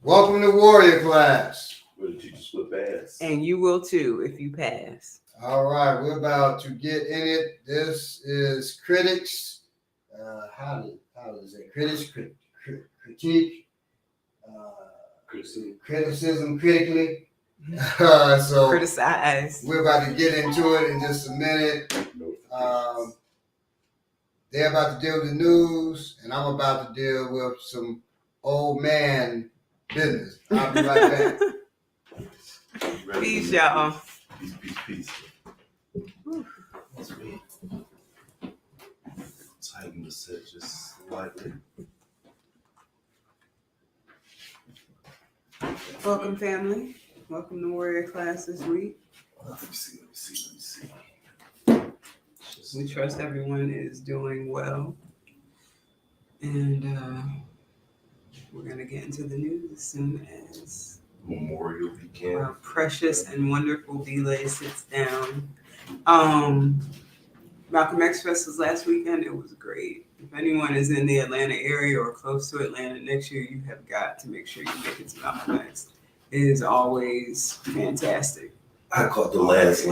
Welcome to Warrior Class. Where the teachers flip ass. And you will too if you pass. All right, we're about to get in it. This is critics. How does it? Critics, critique, criticism, critically. So Criticize. we're about to get into it in just a minute. They're about to deal with the news, and I'm about to deal with some old man business. I'll be right back. Peace, y'all. Peace. That's me. Tighten the set just slightly. Welcome, family. Welcome to Warrior Class this week. Let me see. We trust everyone is doing well. And we're going to get into the news as soon as Memorial weekend. our precious and wonderful Belay sits down. Malcolm X Fest was last weekend. It was great. If anyone is in the Atlanta area or close to Atlanta next year, you have got to make sure you make it to Malcolm X. It is always fantastic. I caught the last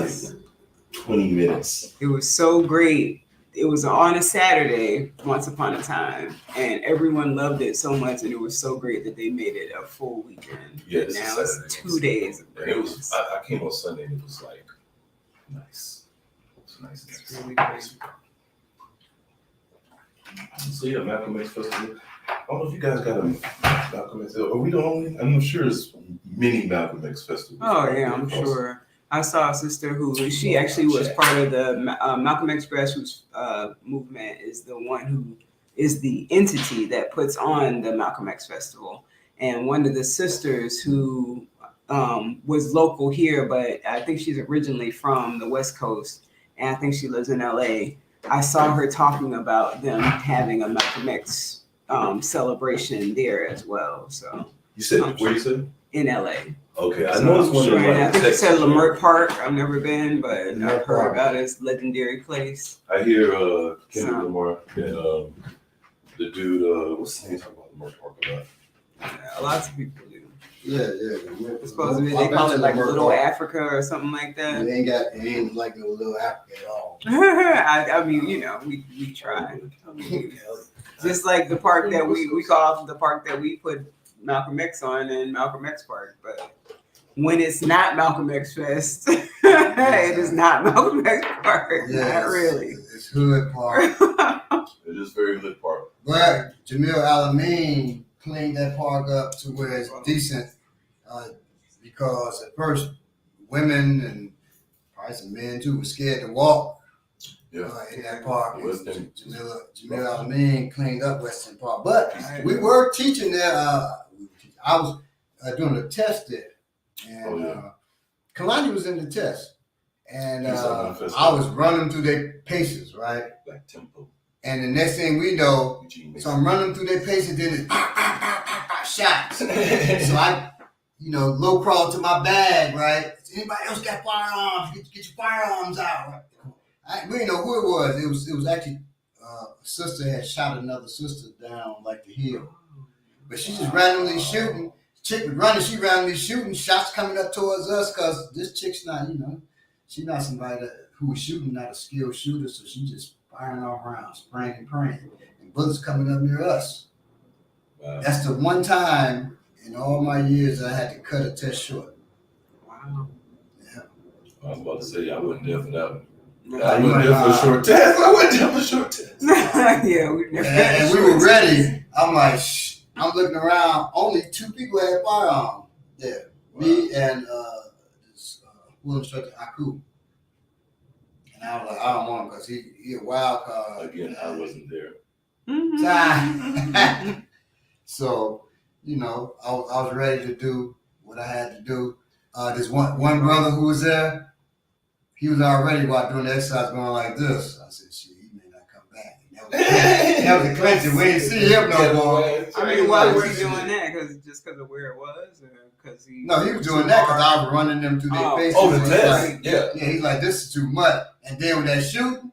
20 minutes. It was so great. It was on a Saturday, once upon a time, and everyone loved it so much, and it was so great that they made it a full weekend. Yeah, now it's 2 days of and it was. greatness. I came on Sunday, and it was like nice. It was nice. It's really great. So yeah, Malcolm X Festival. I don't know if you guys got a Malcolm X. Are we the only? I'm sure it's many Malcolm X festivals. Oh yeah, I'm sure. I saw a sister she actually was part of the Malcolm X Grassroots movement. Is the one who is the entity that puts on the Malcolm X Festival, and one of the sisters who was local here, but I think she's originally from the West Coast, and I think she lives in LA. I saw her talking about them having a Malcolm X celebration there as well. So you said where you said? In LA. Okay, I know it's one of sure. the. I think you said Lamert Park. I've never been, but I've heard about this legendary place. I hear Kendrick Lamar and the dude. What's his name talking about Lamert Park about? Yeah, lots of people do. Yeah. It's supposed to be. They call it like Little Africa or something like that. It ain't like no Little Africa at all. I mean, we try. Just like the park that we call the park that we put Malcolm X on in Malcolm X Park, but when it's not Malcolm X Fest, it is not Malcolm X Park. Yes, not really. It's Hood Park. It is very Hood Park. But Jamil Alameen cleaned that park up to where it's decent, because at first women and probably some men too were scared to walk in that park. Jamil Alameen cleaned up Western Park, but we were teaching there. I was doing a test there, and Kalani was in the test, and I was running through their paces, right? Like tempo. And the next thing we know, so I'm running through their paces, then it's pop, pop, pop, pop, pop, shots. So I, low crawl to my bag, right? Anybody else got firearms? Get your firearms out. Right? We didn't know who it was. It was actually a sister had shot another sister down like the hill. But she just randomly shooting. Chick was running, she randomly shooting, shots coming up towards us, because this chick's not, she's not somebody who was shooting, not a skilled shooter, so she just firing off rounds, spraying and praying, and bullets coming up near us. Wow. That's the one time in all my years I had to cut a test short. Wow. Yeah. I was about to say, I wasn't there for that one. No, I wasn't there for a short test. Yeah, we never. And we were ready. I'm like, shh. I'm looking around. Only 2 people had firearms there. Wow. Me and this school instructor Aku. And I was like, I don't want him because he a wild card. Again, I wasn't there. Mm-hmm. So, I was ready to do what I had to do. There's one brother who was there. He was already while doing the exercise going like this. I said, shit, he may not come back. And that was a clincher. We didn't see him no more. I mean, why was he doing that? Because of where it was? Or because he... No, he was doing that because I was running them through their faces. Oh, the test? Like, yeah, he's like, this is too much. And then with that shooting,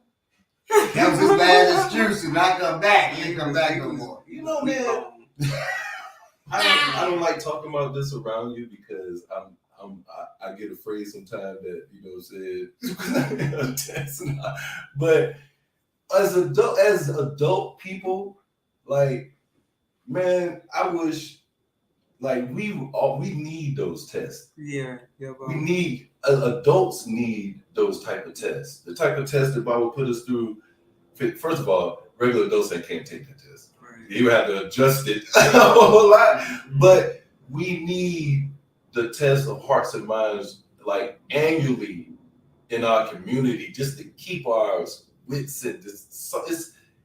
that was his bad excuse to not come back. He ain't come back no more. Man. I don't like talking about this around you because I get afraid sometimes that said but as adult people, like, man, I wish, like, we need those tests. Yeah. We need adults need those type of tests. The type of tests that Bob would put us through. First of all, regular adults can't take the test. Right. You have to adjust it a whole lot. But we need the test of hearts and minds, like, annually in our community, just to keep our wits and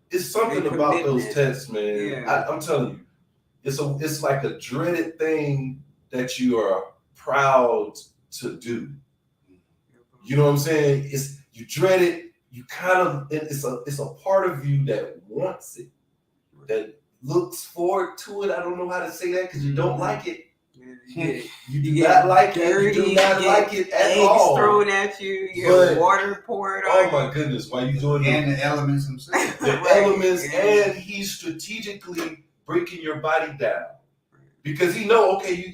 it's something about those tests, man. Yeah. I'm telling you, it's like a dreaded thing that you are proud to do. You know what I'm saying? You dread it. You kind of, it's a part of you that wants it, that looks forward to it. I don't know how to say that because you don't like it. You do not like it. You do not like it at all. Eggs thrown at you. You have water poured on you. Oh my goodness! Why you doing that? And the elements themselves. The elements, and he's strategically breaking your body down because he know, okay,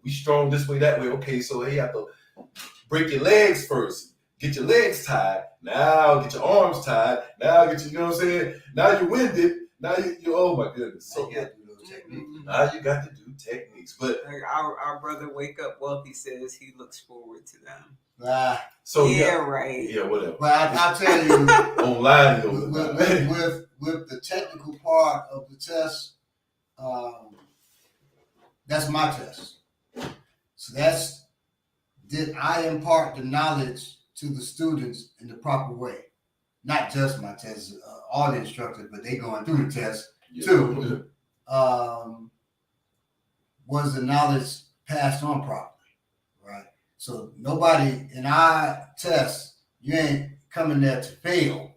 we strong this way, that way. Okay, so he have to break your legs first. Get your legs tied. Now get your arms tied. Now get your, you know what I'm saying? Now you're winded. Now you oh my goodness. So you got to do those techniques. Now you got to do techniques. But like our brother Wake Up Wealthy says he looks forward to them. So right. Yeah, whatever. But I'll tell you, online with the technical part of the test, that's my test. So did I impart the knowledge to the students in the proper way? Not just my test, all the instructors, but they going through the test too. Was the knowledge passed on properly, right? So nobody in our test, you ain't coming there to fail.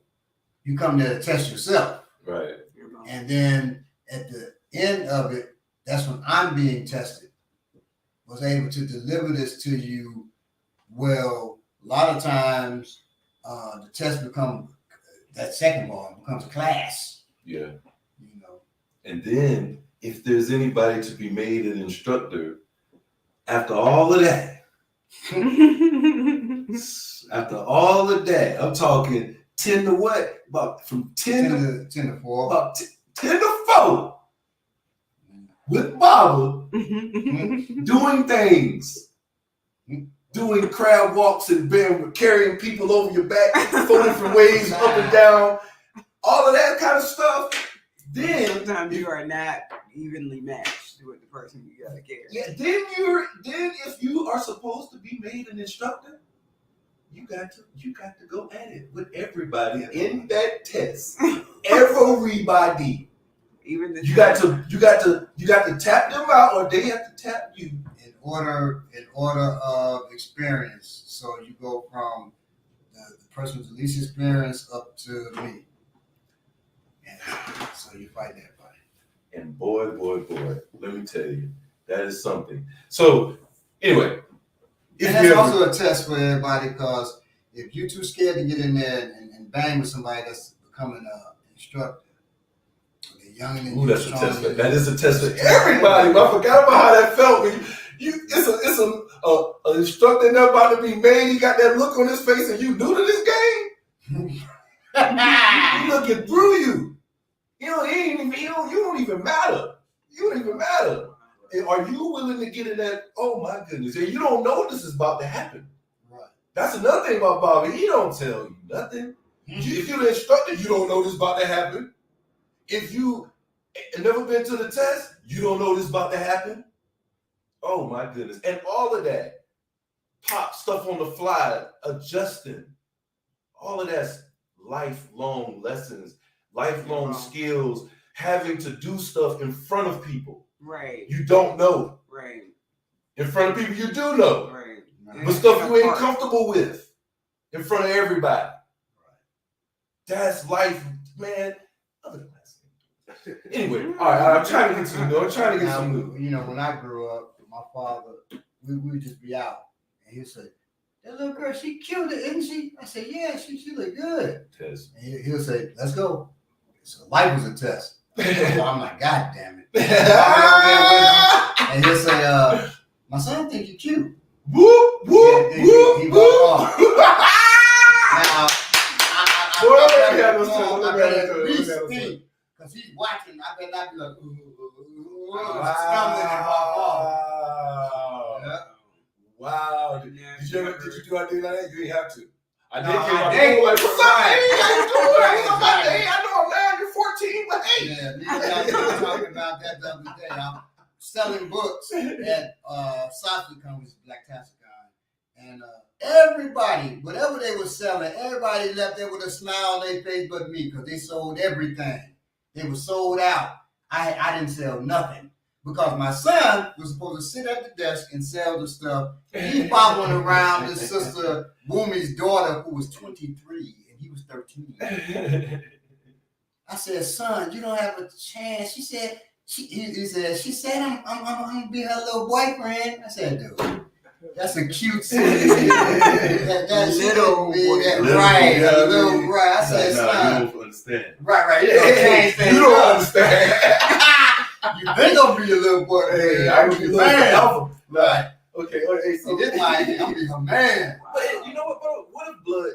You come there to test yourself. Right. And then at the end of it, that's when I'm being tested. Was able to deliver this to you well. A lot of times, the test that second bar becomes a class. Yeah. You know. And then if there's anybody to be made an instructor, after all of that, I'm talking 10 to what? About from 10 to 4. About 10 to 4. With Baba doing things. Doing crab walks and carrying people over your back 4 different ways, up and down, all of that kind of stuff. Then sometimes you are not evenly matched with the person you gotta carry. Yeah. Then if you are supposed to be made an instructor, you got to go at it with everybody in that test. Everybody. Even you got to tap them out, or they have to tap you. In order of experience. So you go from the person with the least experience up to me. And so you fight that fight. And boy, let me tell you, that is something. So anyway. And that's also a test for everybody, because if you're too scared to get in there and bang with somebody that's becoming an instructor, they're younger than you. That's a test. That is a test for everybody. I forgot about how that felt when it's an instructor there about to be made. He got that look on his face, and you new to this game. He looking through you. You don't even matter. You don't even matter. Are you willing to get in that? Oh my goodness! And you don't know this is about to happen. Right. That's another thing about Bobby. He don't tell you nothing. If you're the instructor, you don't know this is about to happen. If you never been to the test, you don't know this is about to happen. Oh my goodness! And all of that, pop stuff on the fly, adjusting, all of that's lifelong lessons, lifelong skills, having to do stuff in front of people. Right. You don't know. Right. In front of people you do know. Right. But stuff you ain't comfortable with in front of everybody. Right. That's life, man. Anyway, all right, I'm trying to get some new. You know, when I grew up, my father, we would just be out, and he'd say, "That little girl, she killed it, isn't she?" I said, "Yeah, she looked good." Test. And he'll say, "Let's go." So life was a test. So I'm like, "God damn it!" And he'll My son think you cute. Whoop, whoop, He whoop, walk off. whoop. Now, Boy, I better at least think, because he's watching. I better not be like, stumbling and walk off. Yeah. Wow. Did you do anything like that? You didn't have to. I did. I did. did. Like, what's up, Right. man? How you doing? Right, What's up, my exactly. day? I know I'm mad. You're 14, but hey. Yeah, me and I were talking about that the other day. I'm selling books at Softly Comes Black Taxi Guy. And everybody, whatever they were selling, everybody left there with a smile on their face but me, because they sold everything. They were sold out. I didn't sell nothing. Because my son was supposed to sit at the desk and sell the stuff. He following around his sister Bumi's daughter, who was 23 and he was 13. I said, son, you don't have a chance. She said, he said, I'm gonna be her little boyfriend. I said, dude, that's a cute scene. That's Little right, right. I said, son, you don't understand. right. You don't change things. You don't understand. They gonna be your little boy. Hey, I gonna be little alpha. Right. Okay. Hey, so This my I'm gonna be her man. But you know what, bro? What if blood?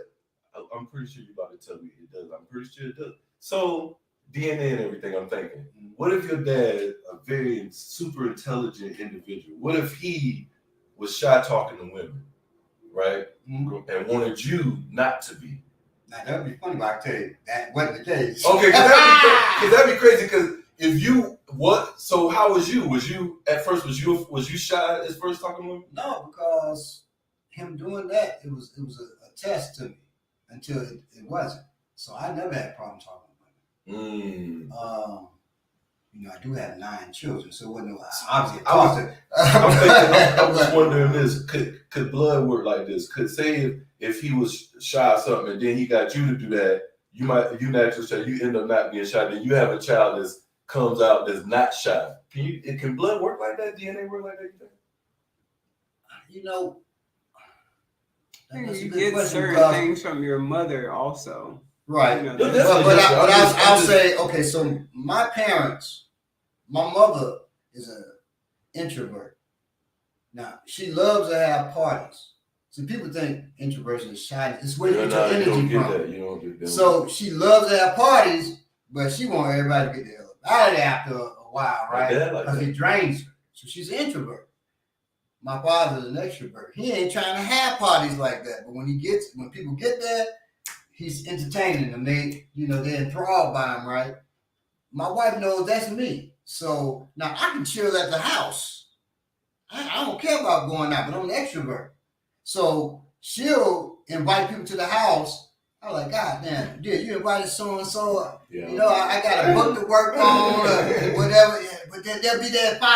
I'm pretty sure you're about to tell me it does. I'm pretty sure it does. So DNA and everything. I'm thinking, what if your dad, a very super intelligent individual, what if he was shy talking to women, right? Mm-hmm. And wanted you not to be? Now that'd be funny, but I tell you that wasn't the case. Okay, because that'd be crazy. Because if you so how was you? Was you at first? Was you shy at first talking to him? No, because him doing that, it was a test to me until it wasn't. So I never had a problem talking to women. You know, I do have 9 children, so it wasn't obviously. I'm just wondering this: could blood work like this? Could say if he was shy or something, and then he got you to do that, you naturally shy, you end up not being shy, then you have a child that comes out that's not shy. Can blood work like that? DNA work like that? You think? You know, you get certain things from your mother also. Right. You know, but I'll say, okay, so my parents, my mother is an introvert. Now, she loves to have parties. So people think introversion is shyness. It's where you get your energy from. You don't get that. So she loves to have parties, but she wants everybody to get the hell out of there after a while, right? Because it drains her. So she's an introvert. My father's an extrovert. He ain't trying to have parties like that. But when people get there, he's entertaining them. They're enthralled by him, right? My wife knows that's me. So now I can chill at the house. I don't care about going out, but I'm an extrovert. So she'll invite people to the house. I'm like, God damn, dude, you invited so-and-so. Yeah. You know, I got a book to work on or whatever, but they'll be there at 5.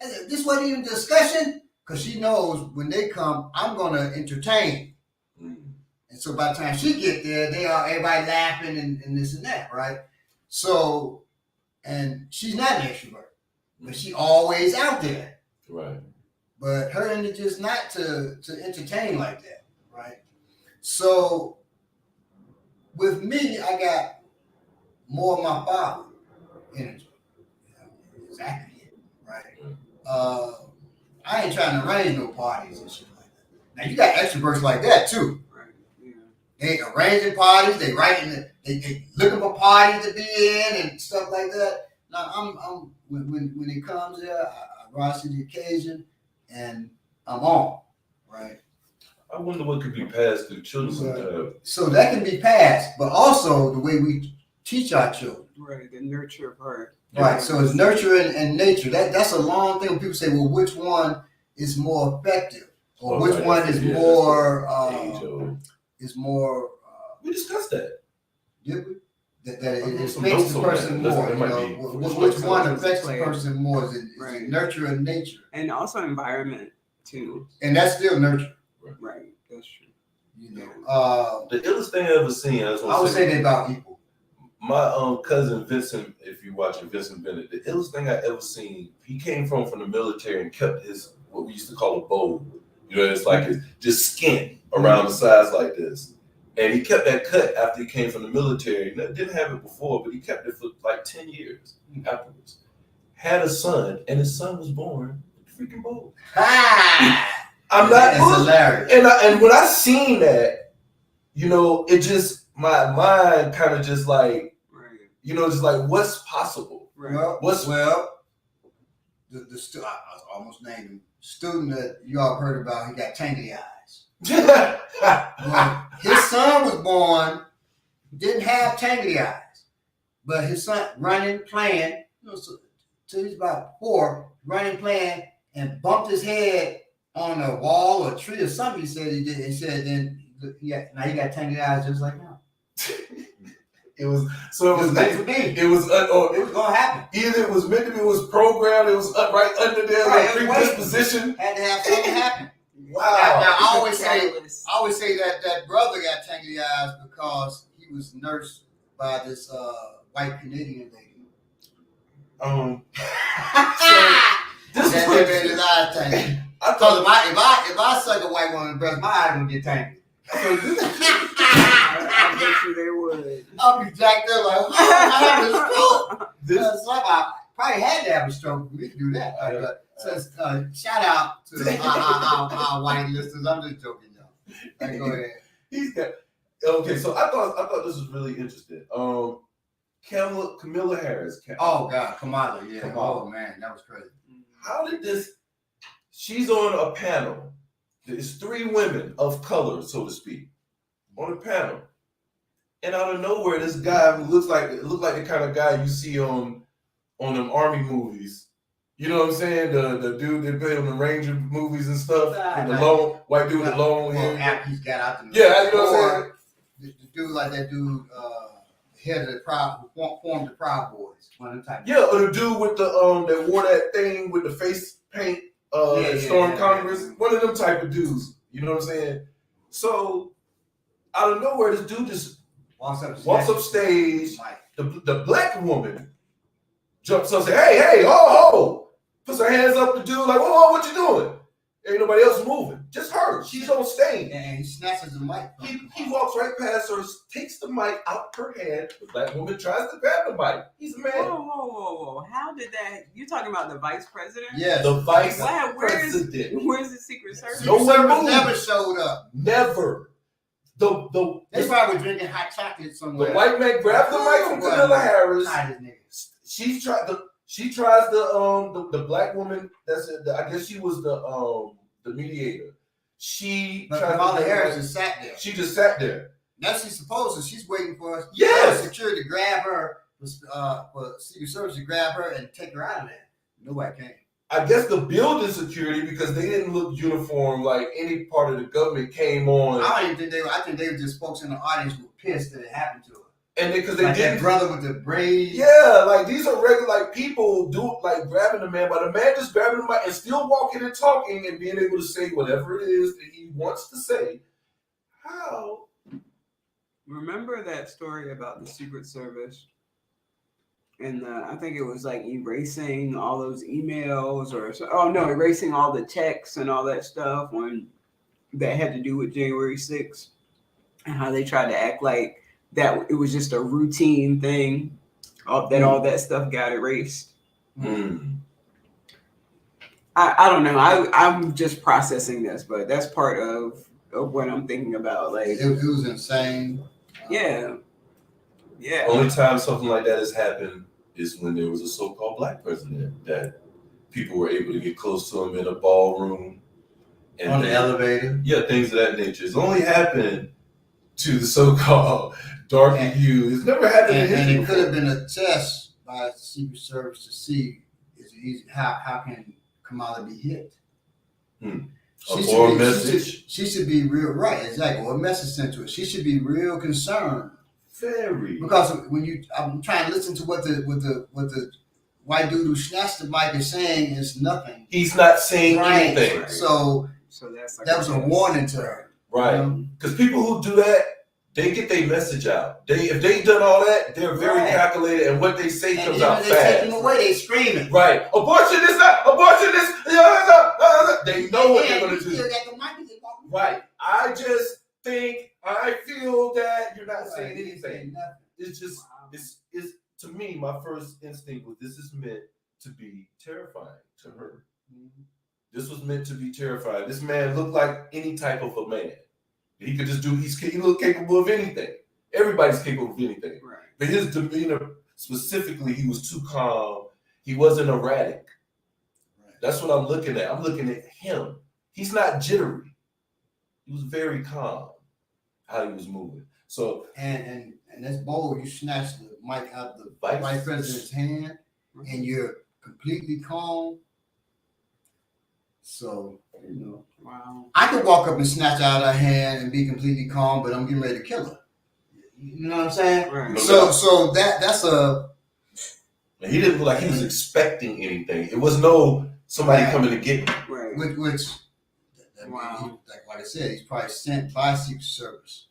I said, this wasn't even a discussion, because she knows when they come, I'm going to entertain. And so by the time she get there, everybody laughing and this and that, right? So, and she's not an extrovert, but she always out there. Right. But her energy is not to entertain like that, right? So with me, I got more of my father energy. Exactly it, right? I ain't trying to arrange no parties and shit like that. Now you got extroverts like that too. They arranging parties, they looking for parties to be in and stuff like that. Now I'm when it comes there, I rise to the occasion and I'm on, right? I wonder what could be passed through children. So that can be passed, but also the way we teach our children. Right, the nurture part. Right, so it's nurture and nature. That's a long thing when people say, well, which one is more effective? Or which one is more we discussed that. Did we? That it affects the person more. Which one affects the person more? Is it nurture and nature? And also environment too. And that's still nurture. Right, that's true. You know, the illest thing I ever seen. I would say they're about equal. My cousin Vincent, if you're watching Vincent Bennett, the illest thing I ever seen. He came from the military and kept his what we used to call a bow. You know, it's like his just skin around the sides like this. And he kept that cut after he came from the military. Didn't have it before, but he kept it for like 10 years afterwards. Had a son, and his son was born freaking bold. Ha! I'm not. It's hilarious. And when I seen that, it just my mind kind of just like, just like what's possible. Right. The I almost named him student that you all heard about. He got tangly eyes. Well, his son was born, didn't have tangly eyes, but his son running, playing, till he's about 4, running, playing, and bumped his head on a wall or tree or something. He said he did. He said then, now he got tangly eyes just like now. It was meant to be. It was gonna happen. Either it was meant to be, it was programmed, it was right under there, like predisposition. Had to have something happen. Wow. Now I always say that brother got tangly eyes because he was nursed by this white Canadian lady. This made his eyes tangy. Because if I suck a white woman's breast, my eyes gonna get tangy. I bet you they would. I'll be jacked up like, I have a stroke. I probably had to have a stroke for me to do that. Shout out to our white listeners. I'm just joking, y'all. Go ahead. Okay, so I thought this was really interesting. Kamala Harris. Oh God, Kamala, yeah. Kamala. Oh man, that was crazy. How did this? She's on a panel. There's 3 women of color, so to speak, on a panel, and out of nowhere, this guy who looked like the kind of guy you see on them army movies. You know what I'm saying? The dude that played on the Ranger movies and stuff. The long white dude with the long hair. After he's got out the yeah, you know what I'm saying? The dude like that dude, head of the Proud, who formed the Proud Boys. One of them type. Yeah, or the dude with the that wore that thing with the face paint. Storm Congress, one of them type of dudes. You know what I'm saying? So out of nowhere, this dude just walks up stage. The black woman jumps up and says, hey, ho, puts her hands up the dude like, whoa, what you doing? Ain't nobody else moving. Just her. She's on stage. And he snatches the mic. He walks right past her, takes the mic out her hand. The black woman tries to grab the mic. He's a man. Whoa. How did that? You talking about the vice president? Yeah. The vice president. Where's the Secret Service? No one never showed up. Never. They probably were drinking hot chocolate somewhere. The white man grabbed the mic from Kamala Harris. She tries the black woman. I guess she was the mediator. Kamala Harris just sat there. She just sat there. Now she's supposed to. She's waiting for security to grab her, for Secret Service to grab her and take her out of there. Nobody came. I guess the building security, because they didn't look uniform like any part of the government came on. I don't even think they were. I think they were just folks in the audience who were pissed that it happened to her. And because they like didn't, that brother with the braids. Yeah, like these are regular people grabbing the man, but the man just grabbing the mic and still walking and talking and being able to say whatever it is that he wants to say. How? Remember that story about the Secret Service? And I think it was like erasing all those emails erasing all the texts and all that stuff that had to do with January 6th and how they tried to act like that it was just a routine thing, all that stuff got erased. I don't know. I'm just processing this, but that's part of what I'm thinking about. Like it was insane. Yeah. Only time something like that has happened is when there was a so-called black president that people were able to get close to him in a ballroom. And on the elevator. Yeah, things of that nature. It's only happened to the so-called dark and hue. It's never happened in history. And it could have been a test by the Secret Service to see how can Kamala be hit. She should be real, right? Exactly. Or a message sent to her. She should be real concerned. Very. Because I'm trying to listen to what the white dude who snatched the mic is saying is nothing. He's not saying anything. Right. So that's like that was a warning to her. Right. Because people who do that, they get their message out. If they done all that, they're very calculated, and what they say comes out fast. They take them away, they screaming. Right. Abortion is not. Abortion is. They know what they're going to do. Right. I feel that you're not saying anything. It's just, it's to me, my first instinct was this is meant to be terrifying to her. This was meant to be terrifying. This man looked like any type of a man. He could just do. He looked capable of anything. Everybody's capable of anything. Right. But his demeanor, specifically, he was too calm. He wasn't erratic. Right. That's what I'm looking at. I'm looking at him. He's not jittery. He was very calm how he was moving. So and that's bold. You snatch the mic out the vice president's hand, and you're completely calm. So, you know, Wow. I could walk up and snatch out her hand and be completely calm, but I'm getting ready to kill her. You know what I'm saying? Right. So that's a. And he didn't look like he was expecting anything. It was no somebody coming to get me. Right. Which Wow. like I said, he's probably sent by Secret Service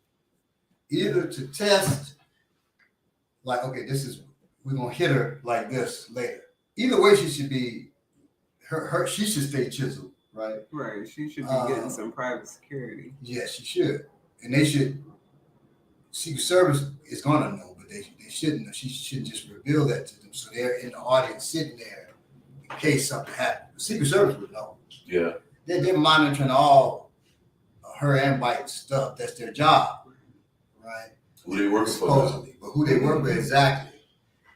either to test, like, okay, we're gonna hit her like this later. Either way, she should be she should stay chiseled, right? Right. She should be getting some private security. Yes, she should, and they should. Secret Service is gonna know, but they shouldn't know. She shouldn't just reveal that to them, so they're in the audience sitting there in case something happens. The Secret Service would know. Yeah. They're monitoring all her and Biden's stuff. That's their job, right? Who they working for? Supposedly, but who they work with exactly?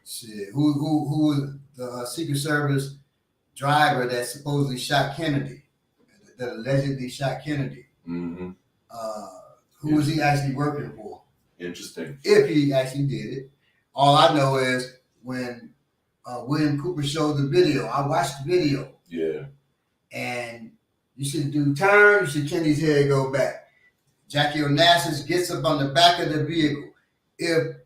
Shit, who the Secret Service driver that supposedly shot Kennedy, that allegedly shot Kennedy? Mm-hmm. Who was he actually working for? Interesting. If he actually did it, all I know is when William Cooper showed the video, I watched the video. Yeah. And you see the dude turn, you see Kennedy's head go back. Jackie Onassis gets up on the back of the vehicle. If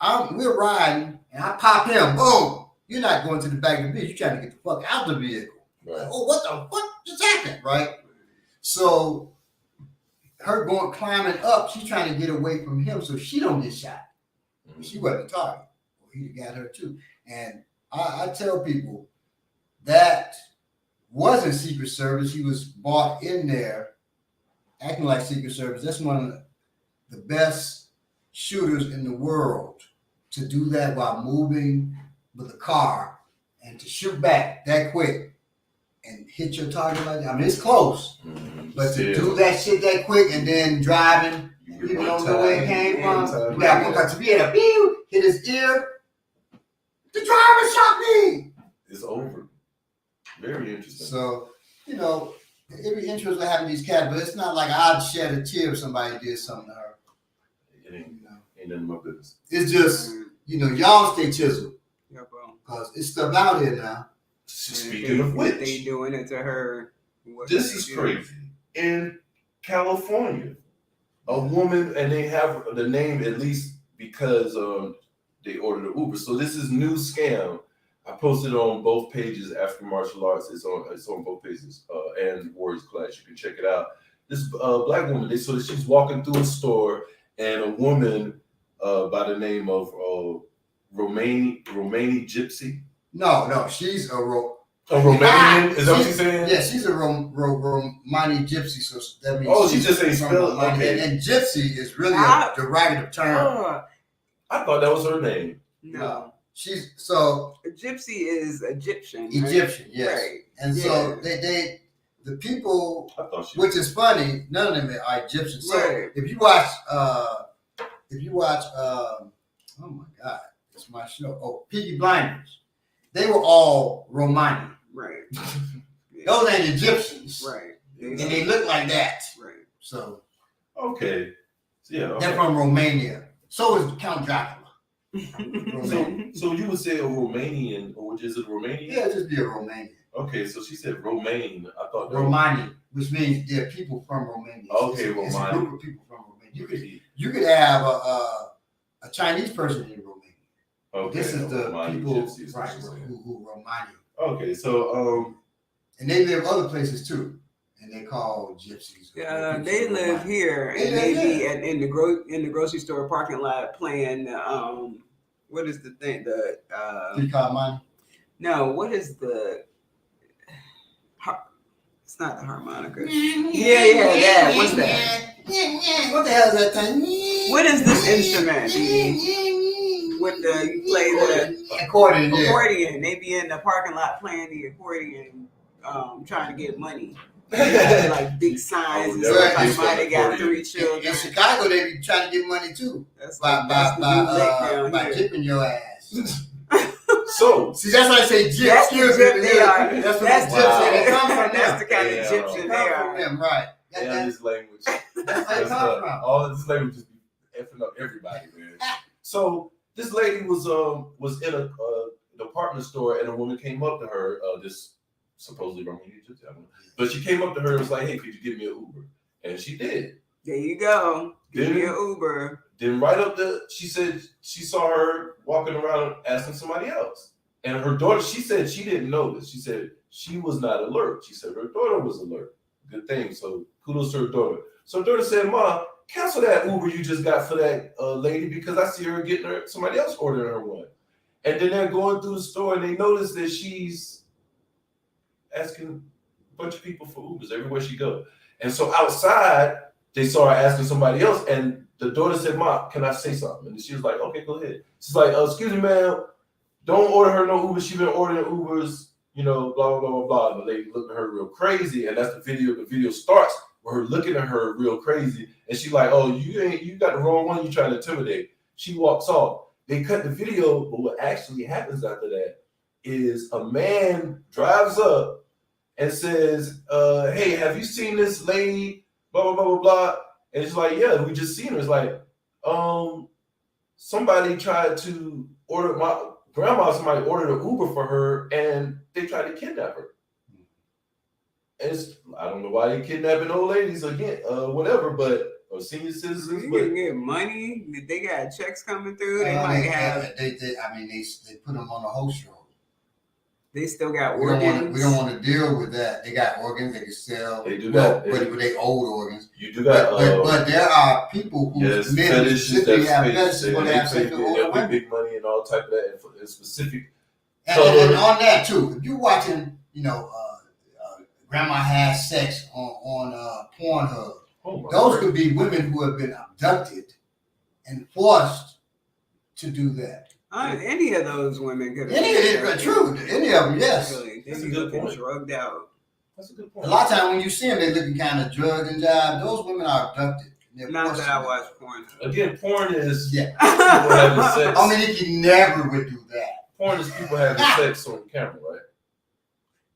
we're riding and I pop him, boom, you're not going to the back of the vehicle. You're trying to get the fuck out the vehicle. Right. Like, oh, what the fuck just happened, right? So her climbing up, she's trying to get away from him so she don't get shot. Mm-hmm. She wasn't the target. Well, he got her too. And I tell people that wasn't Secret Service. He was brought in there acting like Secret Service. That's one of the best shooters in the world to do that while moving with a car and to shoot back that quick and hit your target like that. I mean, it's close, but to do that shit that quick and then driving, people don't know where it came from. You got one car to be able to hit his ear. The driver shot me. It's over. Very interesting. So, you know, it'd be interesting having these cats, but it's not like I'd shed a tear if somebody did something to her. It ain't none of my business. It's just, you know, y'all stay chiseled. Yeah, bro. Because it's stuff out here now. Speaking of which, they doing it to her. This is crazy. In California, a woman, and they have the name at least because they ordered an Uber. So this is new scam. I posted on both pages. African Martial Arts. It's on both pages. And Warriors Class. You can check it out. This black woman. So she's walking through a store, and a woman by the name of Romani Gypsy. No, she's a Romanian. Is that what she's saying? Yeah, she's a Romani Gypsy. So that means. Oh, she just ain't spelled it. Okay. And Gypsy is really a derogative term. I thought that was her name. No. She's so a gypsy is Egyptian. Right? Egyptian, yes. Right. And so they the people, which is funny, none of them are Egyptian. So right. if you watch oh my God, it's my show. Oh, Peaky Blinders, they were all Romani. Right. Those ain't Egyptians. Right. And they look like that. Right. So okay. Yeah. Okay. They're from Romania. So is Count Dracula. So you would say a Romanian, or is it Romanian? Yeah, just be a Romanian. Okay, so she said Romaine. I thought Romani, which means they're people from Romania. Okay, it's Romani. a group of people from Romania. You could have a Chinese person in Romania. Okay. This is the Romani people gypsies, right, who Romani. Okay, so and they live other places too, and they call gypsies. Yeah, they live here, and they be in the grocery store parking lot playing. What is the thing? The Three Card Money. No, what is the? It's not the harmonica. Yeah, that. What's that? What the hell is that thing? What is this instrument? With you play the accordion. Accordion. They be in the parking lot playing the accordion. trying to get money. They had, like big signs and stuff Right. like that. They got 3 children. In Chicago, they be trying to get money too That's the new lick by down here. jipping your ass. So See, that's why I say jip. That's the Excuse jip me, they are. That's what That's the jips are. They come from That's them. the kind of Yeah. Egyptian They they come from are. them, right? yeah, this language. That's how they come from. All of this language just be effing up everybody, man. So this lady was in a department store, and a woman came up to her. This supposedly from Egypt, I don't know. But she came up to her and was like, "Hey, could you give me an Uber?" And she did. There you go. Give me an Uber. Then right up she said she saw her walking around asking somebody else. And her daughter, she said she didn't notice. She said she was not alert. She said her daughter was alert. Good thing. So kudos to her daughter. So her daughter said, "Mom, cancel that Uber you just got for that lady because I see her getting her somebody else ordering her one." And then they're going through the store and they notice that she's asking a bunch of people for Ubers everywhere she goes. And so outside, they saw her asking somebody else, and the daughter said, "Mom, can I say something?" And she was like, "Okay, go ahead." She's like, "Excuse me, ma'am, don't order her no Uber. She's been ordering Ubers, blah, blah, blah, blah, blah." And the lady looked at her real crazy, and that's the video. The video starts with her looking at her real crazy, and she's like, "Oh, you got the wrong one. You trying to intimidate." She walks off. They cut the video, but what actually happens after that is a man drives up and says, "Hey, have you seen this lady? Blah, blah, blah, blah, blah." And it's like, "Yeah, we just seen her." It's like, somebody tried to order my grandma, somebody ordered an Uber for her and they tried to kidnap her. And I don't know why they kidnapping old ladies again, whatever, but or senior citizens. You But can get money. They got checks coming through. They might have. They put them on the host roll. They still got We organs. don't want to deal with that. They got organs they can sell. They do well, that. but they old organs. You do got, but there are people who yes, men fetishes specifically have that fetishes where they have sex with older pay women. big money and all type of that in specific. And on that too, if you're watching, grandma has sex on Pornhub, those could be women who have been abducted and forced to do that. Any of those women could have. True. Any of them, yes. Really, That's they a be good looking point. drugged out. That's a good point. A lot of times when you see them, they're looking kind of drugged and jive. Those women are abducted. Not that I watch porn. Again, porn is Yeah. people having sex. Dominique never would do that. Porn is people having sex on camera, right?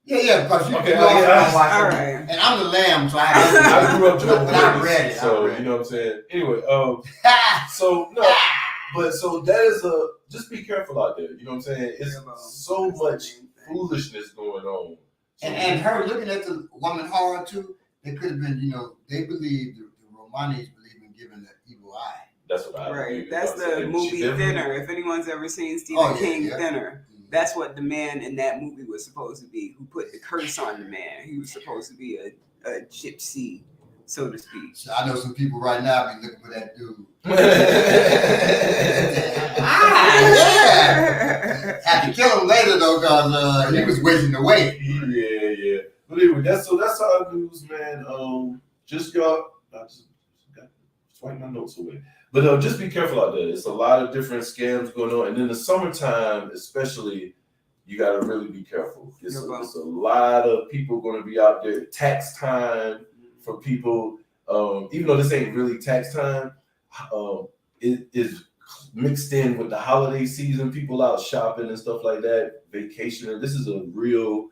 Yeah, because you Okay, know I'm all All watching. right. And I'm the lamb, so I grew up but I read it. so I read you know what I'm saying. Anyway, it. so no, but so that is just be careful out there. You know what I'm saying? It's so much foolishness going on. And her looking at the woman hard too, they could have been, they believe the Romanis believe in giving the evil eye. That's what I Right. believe. That's the movie Thinner. If anyone's ever seen Stephen King Thinner, that's what the man in that movie was supposed to be, who put the curse on the man. He was supposed to be a gypsy, so to speak. So I know some people right now be looking for that dude. Yeah. Had to kill him later though, because he was wasting away. Yeah. But anyway, that's our news, man. Just y'all, I just got swipe my notes away. But just be careful out there. It's a lot of different scams going on, and in the summertime, especially, you got to really be careful. It's a lot of people going to be out there. Tax time for people, even though this ain't really tax time, it is mixed in with the holiday season. People out shopping and stuff like that, vacationing. This is a real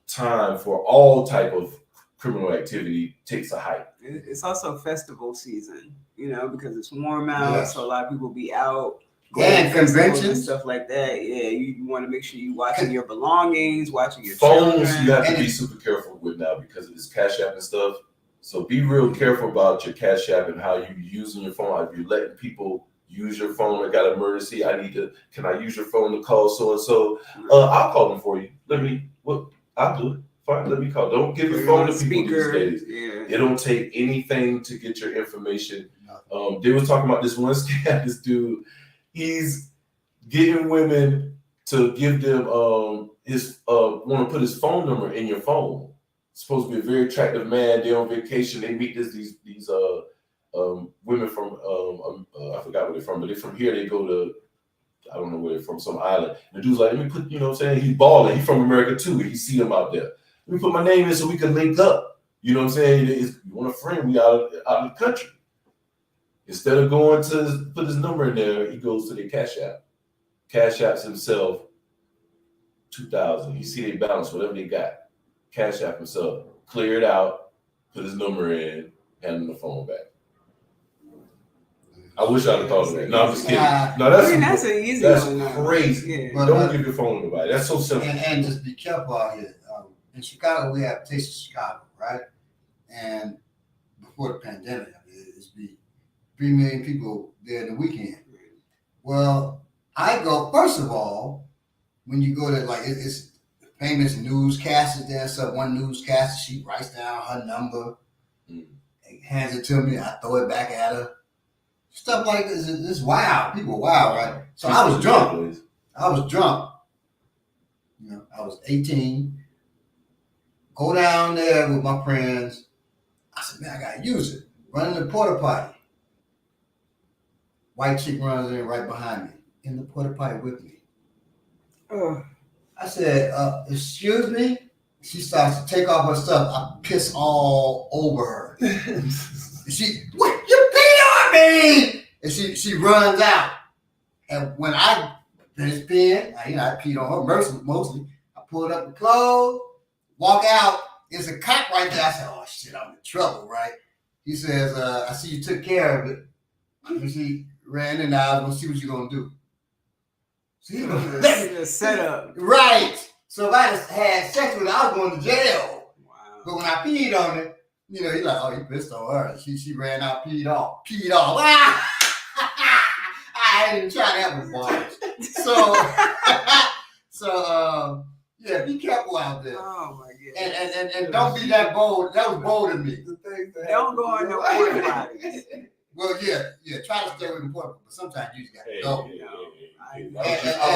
time for all type of criminal activity takes a hike. It's also festival season, because it's warm out, so a lot of people be out. And conventions and stuff like that. Yeah, you want to make sure you're watching your belongings, watching your phones. children. You have to be super careful with now because of this Cash App and stuff. So be real careful about your Cash App and how you using your phone. If you're letting people use your phone, I got an emergency, can I use your phone to call so and so? I'll call them for you. I'll do it. Fine, let me call. Don't give your phone to people these days. Yeah. It don't take anything to get your information. They were talking about this one scam. This dude, he's getting women to give them his want to put his phone number in your phone. It's supposed to be a very attractive man. They're on vacation. They meet these women from I forgot where they're from, but they're from here. They go to I don't know where they're from, some island. The dude's like, let me put, you know what I'm saying? He's balling. He's from America too. He see them out there. Let me put my name in so we can link up. You know what I'm saying? You want a friend? We out of the country. Instead of going to put his number in there, he goes to the Cash App. Cash Apps himself 2,000. You see they balance whatever they got. Cash App himself, clear it out, put his number in, hand him the phone back. I wish I'd have thought of that. No, I'm just kidding. No, that's an easy one. That's crazy. Yeah. Don't give your phone to nobody. That's so simple. And just be careful out here. In Chicago, we have Taste of Chicago, right? And before the pandemic, it's be 3 million people there in the weekend. Well, I go, first of all, when you go to, like, it's famous newscasters there, so one newscaster, she writes down her number, hands it to me, I throw it back at her. Stuff like this is wild. People are wild, right? So I was drunk. You know, I was 18. Go down there with my friends. I said, man, I gotta use it. Run in the porta potty. White chick runs in right behind me, in the porta potty with me. I said, excuse me? She starts to take off her stuff. I piss all over her. She, what? You pee on me! And she runs out. And when I finished peeing, I peed on her mostly. I pulled up the clothes, walk out. There's a cop right there. I said, oh shit, I'm in trouble, right? He says, I see you took care of it. And she ran in, I was gonna see what you're gonna do. See, the setup. Right. So if I had sex with her, I was going to jail. Wow. But when I peed on her, you know, he's like, oh, he pissed on her. She ran out, peed off. Ah! I didn't try to have a boys. So yeah, be careful out there. Oh my God. And don't be that bold. That was bold of me. Don't go in the porta potties. Well, yeah. Try to stay away from porta, but sometimes you just got to go. I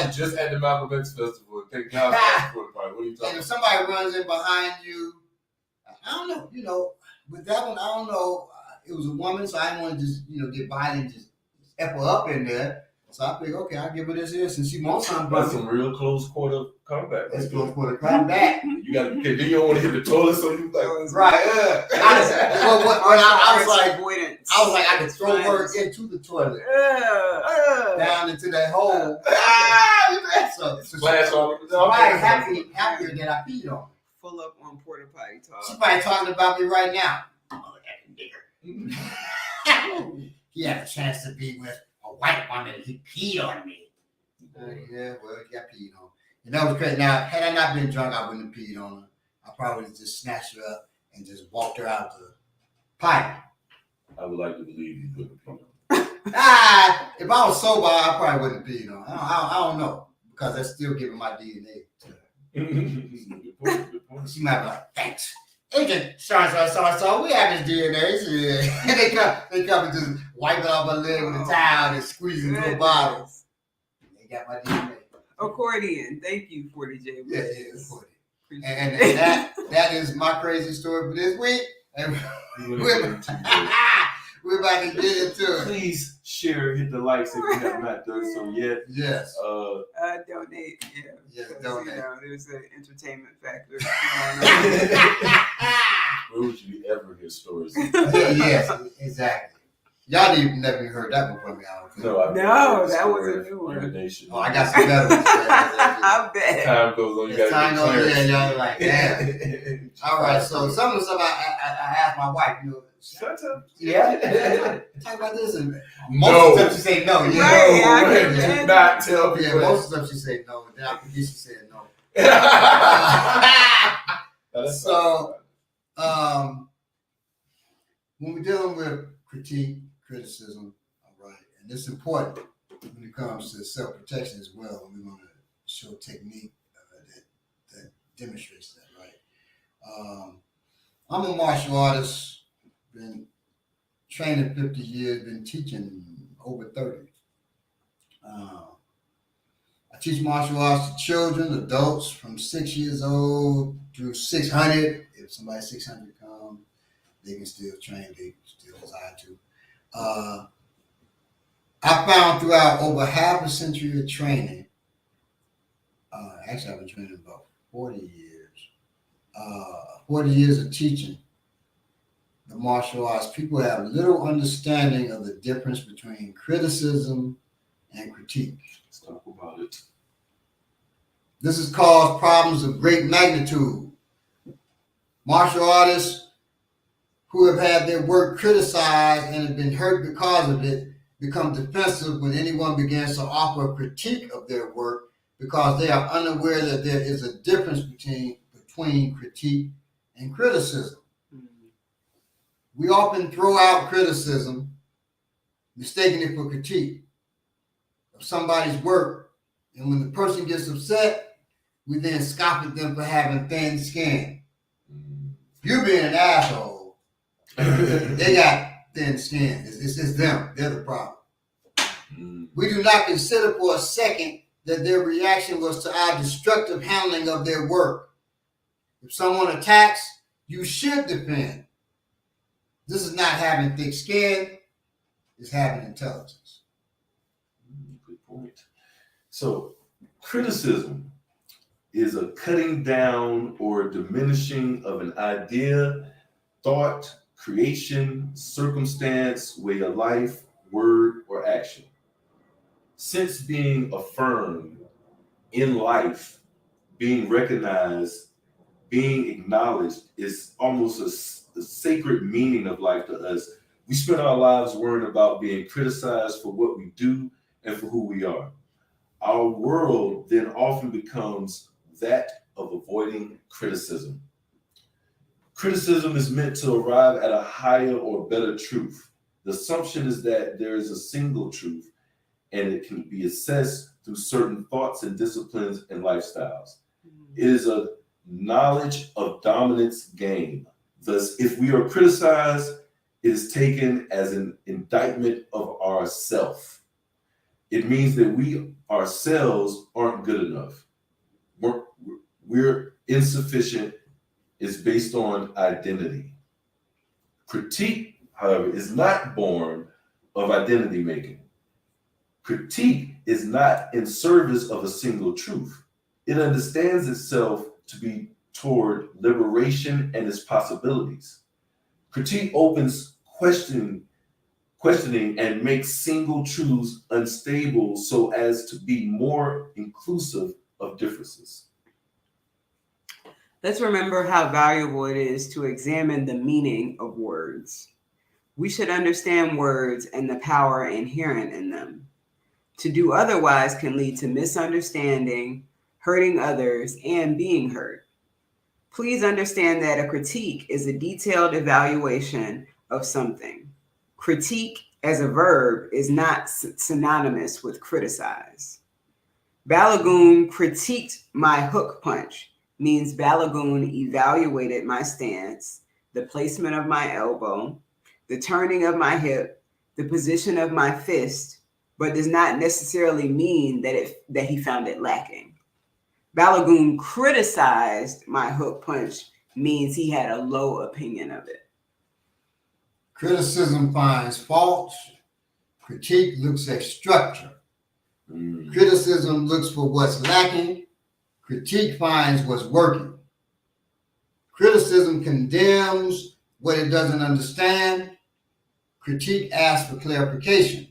was just at the Malcolm X Festival. Take out porta potty. What are you talking And if somebody runs in behind you, I don't know. You know, with that one, I don't know. It was a woman, so I didn't want to just, get violent and just F her up in there. So I figured, okay, I'll give her this here since she wants something. That's some real close quarter combat. That's close quarter combat. You got to, then you don't want to hit the toilet, so you like, right. I was like, I could throw her into the toilet, down into that hole. So somebody happier that I peed on. Full up on porta potty talk. Somebody talking about me right now. Oh, that nigger. He had a chance to be with a white woman. He peed on me. Yeah, well, he got peed on. And that was crazy. Now, had I not been drunk, I wouldn't have peed on her. I probably would have just snatched her up and just walked her out the pipe. I would like to believe you wouldn't have peed on her. If I was sober, I probably wouldn't have peed on her. I don't know. Because that's still giving my DNA to her. Good point. She might be like, thanks. Agent so we have his DNA. And they come and just wipe it off her leg with a towel and squeeze it into a bottle. They got my DNA. Accordion. Thank you, 40J. Yeah, accordion. And that is my crazy story for this week. And we're about to get into it. Please share, hit the likes if you have not done so yet. Yes. Donate. Yeah. Yes, donate. There's an entertainment factor. Where would you ever hear stories? Yes, exactly. Y'all never even heard that before me. No, that was a new one. Oh, I got some better ones. I bet. Time goes on, you got to get clarity. And y'all like, damn. All right, so some of the stuff I asked my wife, shut up. Yeah. Talk about this. And most of the stuff she said no. Yeah. Do not tell people. Yeah, most of the stuff she said no. Then I forget she said no. So, when we're dealing with criticism, all right, and it's important when it comes to self-protection as well. We want to show technique that demonstrates that, right? I'm a martial artist. Been training 50 years, been teaching over 30. I teach martial arts to children, adults from 6 years old through 600. If somebody 600 comes, they can still train, they still desire to. I found throughout over half a century of training, actually I've been training about 40 years, 40 years of teaching the martial arts, people have little understanding of the difference between criticism and critique. Let's talk about it. This has caused problems of great magnitude. Martial artists who have had their work criticized and have been hurt because of it become defensive when anyone begins to offer a critique of their work because they are unaware that there is a difference between critique and criticism. We often throw out criticism, mistaking it for critique of somebody's work, and when the person gets upset, we then scoff at them for having thin skin. You being an asshole, they got thin skin. It's them. They're the problem. We do not consider for a second that their reaction was to our destructive handling of their work. If someone attacks, you should defend. This is not having thick skin. It's having intelligence. Good point. So, criticism is a cutting down or diminishing of an idea, thought, creation, circumstance, way of life, word, or action. Since being affirmed in life, being recognized, being acknowledged is almost a sacred meaning of life to us. We spend our lives worrying about being criticized for what we do and for who we are. Our world then often becomes that of avoiding criticism. Criticism is meant to arrive at a higher or better truth. The assumption is that there is a single truth and it can be assessed through certain thoughts and disciplines and lifestyles. It is a knowledge of dominance game. Thus, if we are criticized, it is taken as an indictment of ourself. It means that we ourselves aren't good enough. We're insufficient. It's based on identity. Critique, however, is not born of identity making. Critique is not in service of a single truth. It understands itself to be toward liberation and its possibilities. Critique opens questioning and makes single truths unstable so as to be more inclusive of differences. Let's remember how valuable it is to examine the meaning of words. We should understand words and the power inherent in them. To do otherwise can lead to misunderstanding, hurting others, and being hurt. Please understand that a critique is a detailed evaluation of something. Critique as a verb is not synonymous with criticize. Balagoon critiqued my hook punch means Balagoon evaluated my stance, the placement of my elbow, the turning of my hip, the position of my fist, but does not necessarily mean that he found it lacking. Balagoon criticized my hook punch means he had a low opinion of it. Criticism finds faults. Critique looks at structure. Criticism looks for what's lacking. Critique finds what's working. Criticism condemns what it doesn't understand. Critique asks for clarification.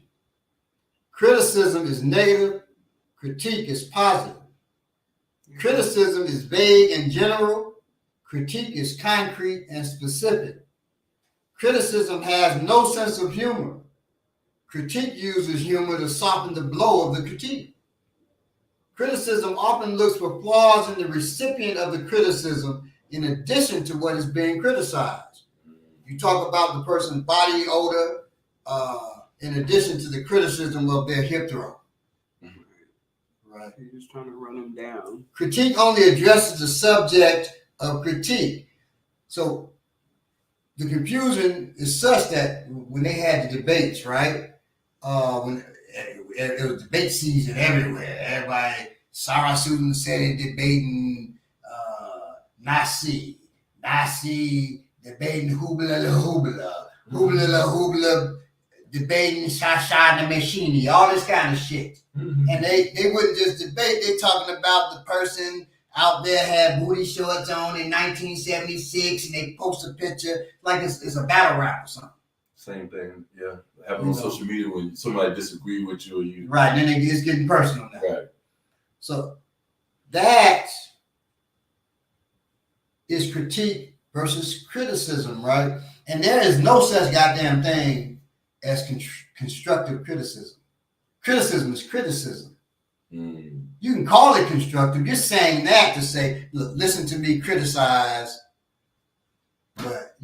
Criticism is negative. Critique is positive. Criticism is vague and general. Critique is concrete and specific. Criticism has no sense of humor. Critique uses humor to soften the blow of the critique. Criticism often looks for flaws in the recipient of the criticism in addition to what is being criticized. You talk about the person's body odor in addition to the criticism of their hip throw. Right. You're just trying to run them down. Critique only addresses the subject of critique. So the confusion is such that when they had the debates, right? When it was debate season everywhere, everybody, Sarah Susan said it debating Nazi debating Hubla debating Shasha the Machine, all this kind of shit. And they wouldn't just debate, they talking about the person, out there had booty shorts on in 1976 and they post a picture like it's a battle rap or something. Same thing, yeah. Happen on social media when somebody disagree with you or you. Right, then it's getting personal now. Right. So that is critique versus criticism, right? And there is no such goddamn thing as constructive criticism. Criticism is criticism. Mm. You can call it constructive. You're saying that to say, look, listen to me criticize, but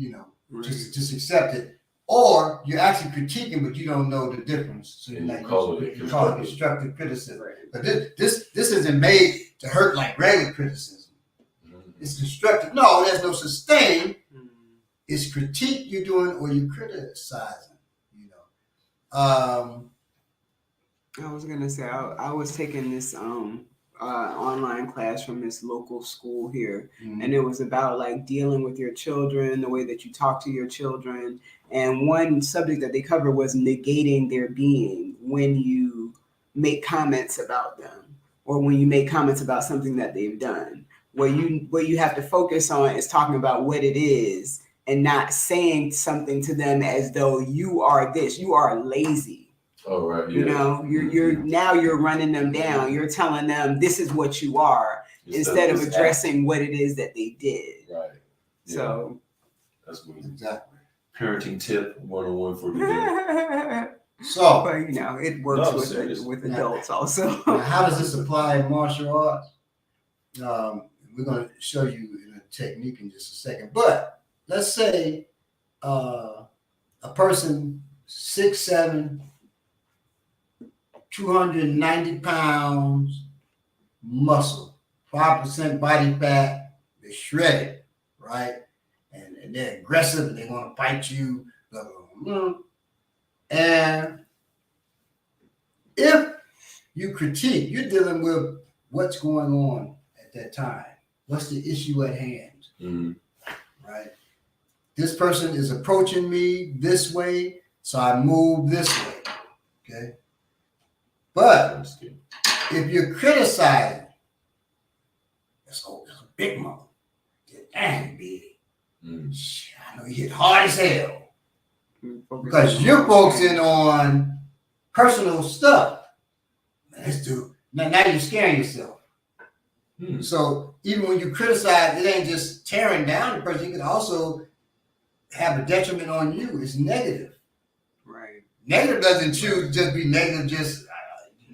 just accept it. Or you're actually critiquing, but you don't know the difference. So you call it constructive criticism. Right. But this isn't made to hurt like regular criticism. Mm-hmm. It's constructive. No, there's no such thing. Mm-hmm. It's critique you're doing or you're criticizing. I was gonna say I was taking this online class from this local school here, mm-hmm. and it was about like dealing with your children, the way that you talk to your children, and one subject that they covered was negating their being when you make comments about them or when you make comments about something that they've done. What you have to focus on is talking about what it is and not saying something to them as though you are this, you are lazy. Oh, right. Yeah. You're running them down. You're telling them this is what you are instead of addressing what it is that they did. Right. Yeah. So that's what exactly. Parenting tip 101 for today. So, but it works with adults also. Now, how does this apply in martial arts? We're going to show you in a technique in just a second. But let's say a person 6'7", 290 pounds, muscle, 5% body fat, they're shredded, right? And they're aggressive, they want to fight you, blah, blah, blah. And if you critique, you're dealing with what's going on at that time. What's the issue at hand, right? This person is approaching me this way, so I move this way, okay? But if you're criticizing, that's a big mother. Dang, big. I know you hit hard as hell. Because you're focusing on personal stuff. Let's do. Now you're scaring yourself. So even when you criticize, it ain't just tearing down the person. You can also have a detriment on you. It's negative. Right. Negative doesn't choose just be negative. Just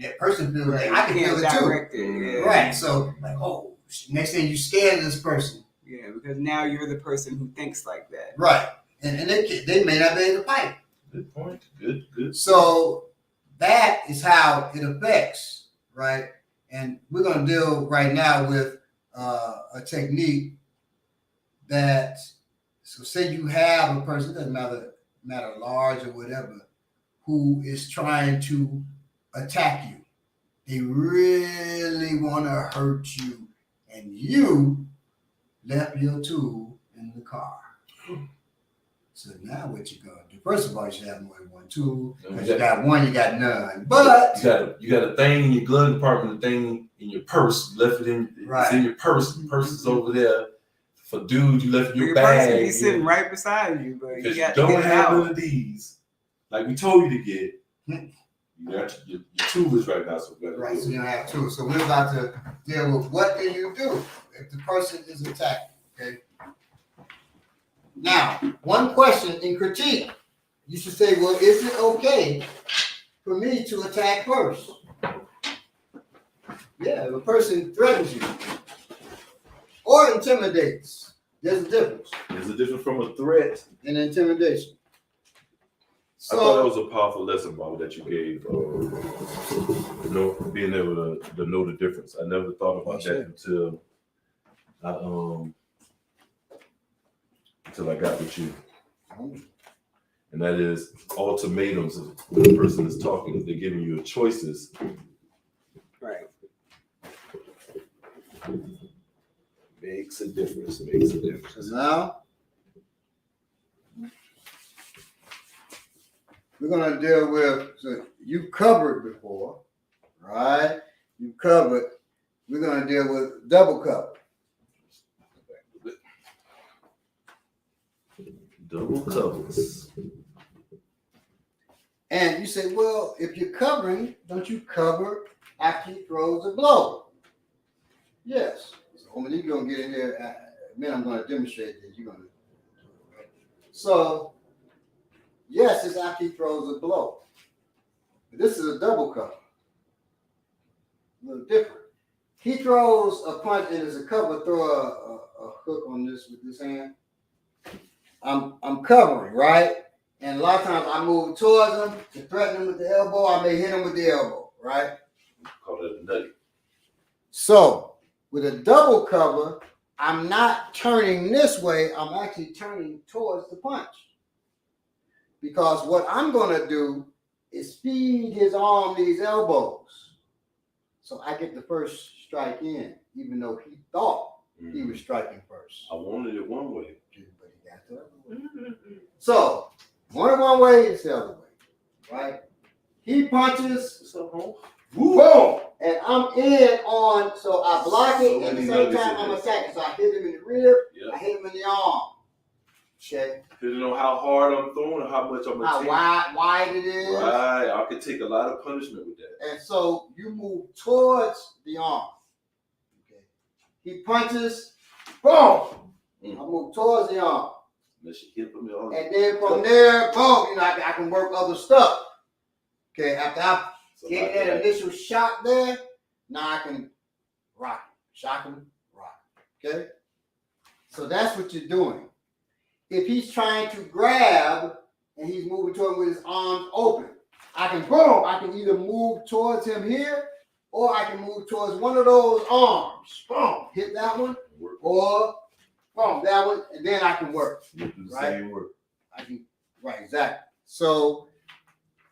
that person feels like I can feel it too. Yeah. Right. So like, oh, next thing you scared of this person. Yeah, because now you're the person who thinks like that. Right. And they may not be able to fight. Good point. Good. So that is how it affects, right? And we're going to deal right now with a technique that, so say you have a person, it doesn't matter large or whatever, who is trying to attack you. They really want to hurt you, and you left your tool in the car. So now what you gonna do? First of all, you should have more than one tool. Because you got one, you got none. But you got a thing in your glove compartment, a thing in your purse. You left it in. Right. It's in your purse. The purse is over there. For dude, you left your bag. Your purse be sitting right beside you, but you got to don't get it have out. none of these. Like we told you to get. You got your tool is right now. So right. So you don't have tools. So we're about to deal with what do you do if the person is attacking. Okay. Now, one question in critique, you should say, well, is it okay for me to attack first? Yeah, if a person threatens you or intimidates, there's a difference. There's a difference from a threat and intimidation. So, I thought that was a powerful lesson, Bobby, that you gave. Being able to know the difference. I never thought about that until I got with you. And that is ultimatums when the person is talking, they're giving you choices. Right. Makes a difference. Now, we're going to deal with, so you covered before, right? You covered we're going to deal with double cover. Double covers. And you say, well, if you're covering, don't you cover after he throws a blow? Yes. So when you're going to get in here, man, I'm going to demonstrate this. You're going to. So, yes, it's after he throws a blow. But this is a double cover. A little different. He throws a punch and as a cover, throw a hook on this with this hand. I'm covering, right? And a lot of times I move towards him to threaten him with the elbow. I may hit him with the elbow, right? Call that a nutty. So with a double cover, I'm not turning this way. I'm actually turning towards the punch. Because what I'm going to do is feed his arm these elbows. So I get the first strike in, even though he thought he was striking first. I wanted it one way. But he got the other way. So, one way, it's the other way, right? He punches, What's up, home? boom, and I'm in on, so I block it, So at the many same nuggets time in I'm there. attacking. So I hit him in the rib, Yeah. I hit him in the arm. Okay. Depending on how hard I'm throwing or how much I'm How taking. wide it is. Right, I could take a lot of punishment with that. And so you move towards the arm. Okay. He punches, boom. I move towards the arm. Unless you hit them all. And then from there, boom, you know, I can work other stuff. Okay, after I get that initial shot there, now I can rock him, shock him, rock him. Okay? So that's what you're doing. If he's trying to grab and he's moving toward him with his arms open, I can either move towards him here or I can move towards one of those arms. Boom, hit that one, or boom, that one, and then I can work. Do the Right? same work. Right, exactly. So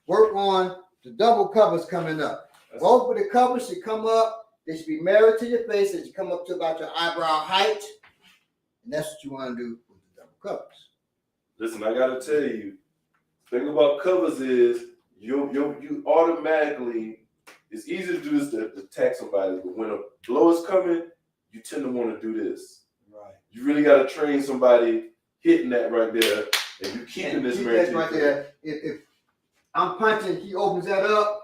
work on the double covers coming up. Both of the covers should come up. They should be mirrored to your face. They should come up to about your eyebrow height. And that's what you want to do with the double covers. Listen, I gotta tell you, the thing about covers is you automatically, it's easy to do this to attack somebody, but when a blow is coming, you tend to want to do this. Right. You really gotta train somebody hitting that right there, and you keeping this that right there. If I'm punching, he opens that up.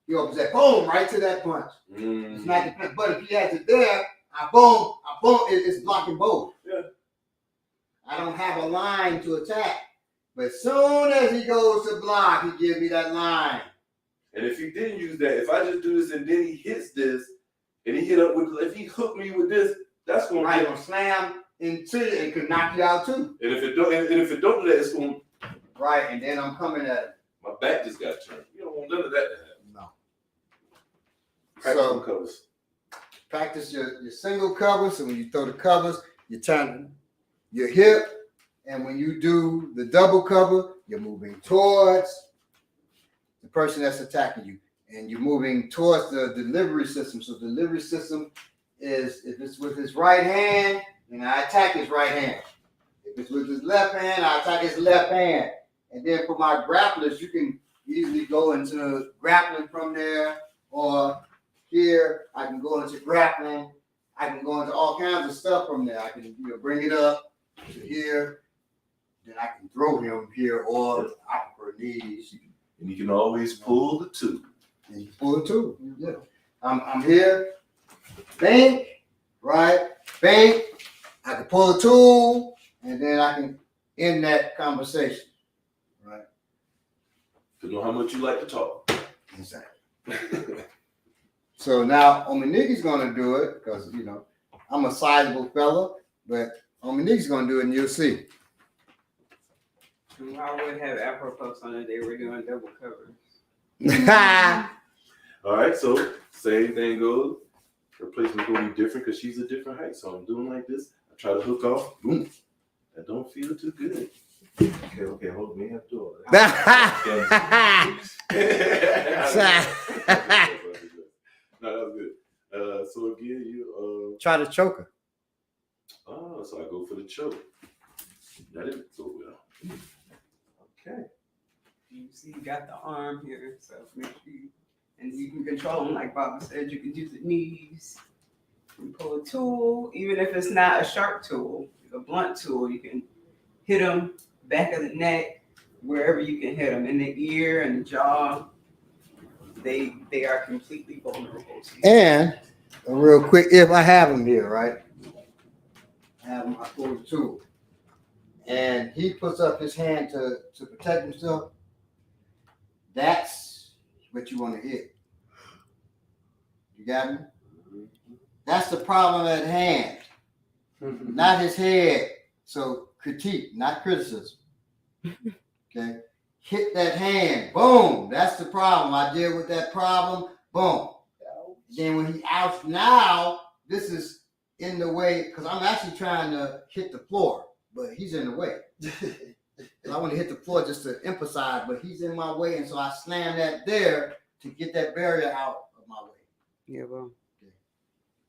He opens that, boom, right to that punch. It's not the punch, but if he has it there, I boom, it's blocking both. Yeah. I don't have a line to attack. But as soon as he goes to block, he gives me that line. And if he didn't use that, if I just do this and then he hits this, and he hit up with, if he hooked me with this, that's gonna right, gonna slam into you and could knock you out too. And if it don't do that, it's gonna. Right, and then I'm coming at him. My back just got turned. You don't want none of that to happen. No. Practice So, some covers. Practice your single covers. So when you throw the covers, you turn your hip. And when you do the double cover, you're moving towards the person that's attacking you. And you're moving towards the delivery system. So the delivery system is, if it's with his right hand, then I attack his right hand. If it's with his left hand, I attack his left hand. And then for my grapplers, you can easily go into grappling from there, or here I can go into grappling. I can go into all kinds of stuff from there. I can bring it up to here, then I can throw him here, or I prefer knees. And you can always pull the two. And you pull the two. Yeah. I'm here, bank, right? Bank. I can pull the tool, and then I can end that conversation. Right. To know how much you like to talk. Exactly. So now Ominiki's gonna do it because I'm a sizable fella, but Ominiki's gonna do it and you'll see. I would have Afro posts on it. They were doing double covers. All right, so same thing goes. Her placement's gonna be different because she's a different height. So I'm doing like this. I try to hook off. Boom. That don't feel too good. Okay, hold me up to it. No, that was good. So again, you Try to choke her. Oh, so I go for the choke. That didn't go well. Okay. You see, you got the arm here, so make sure and you can control them. Like Baba said, you can use the knees. You pull a tool, even if it's not a sharp tool, a blunt tool, you can hit them back of the neck, wherever you can hit them, in the ear and the jaw. They are completely vulnerable. And real quick, if I have him here, right? I have him, I pull the tool. And he puts up his hand to protect himself. That's what you want to hit. You got me? That's the problem at hand, not his head. So critique, not criticism. Okay? Hit that hand. Boom. That's the problem. I deal with that problem. Boom. Then when he outs, now this is in the way, because I'm actually trying to hit the floor, but he's in the way. I want to hit the floor just to emphasize, but he's in my way, and so I slam that there to get that barrier out of my way. Yeah, well. Okay.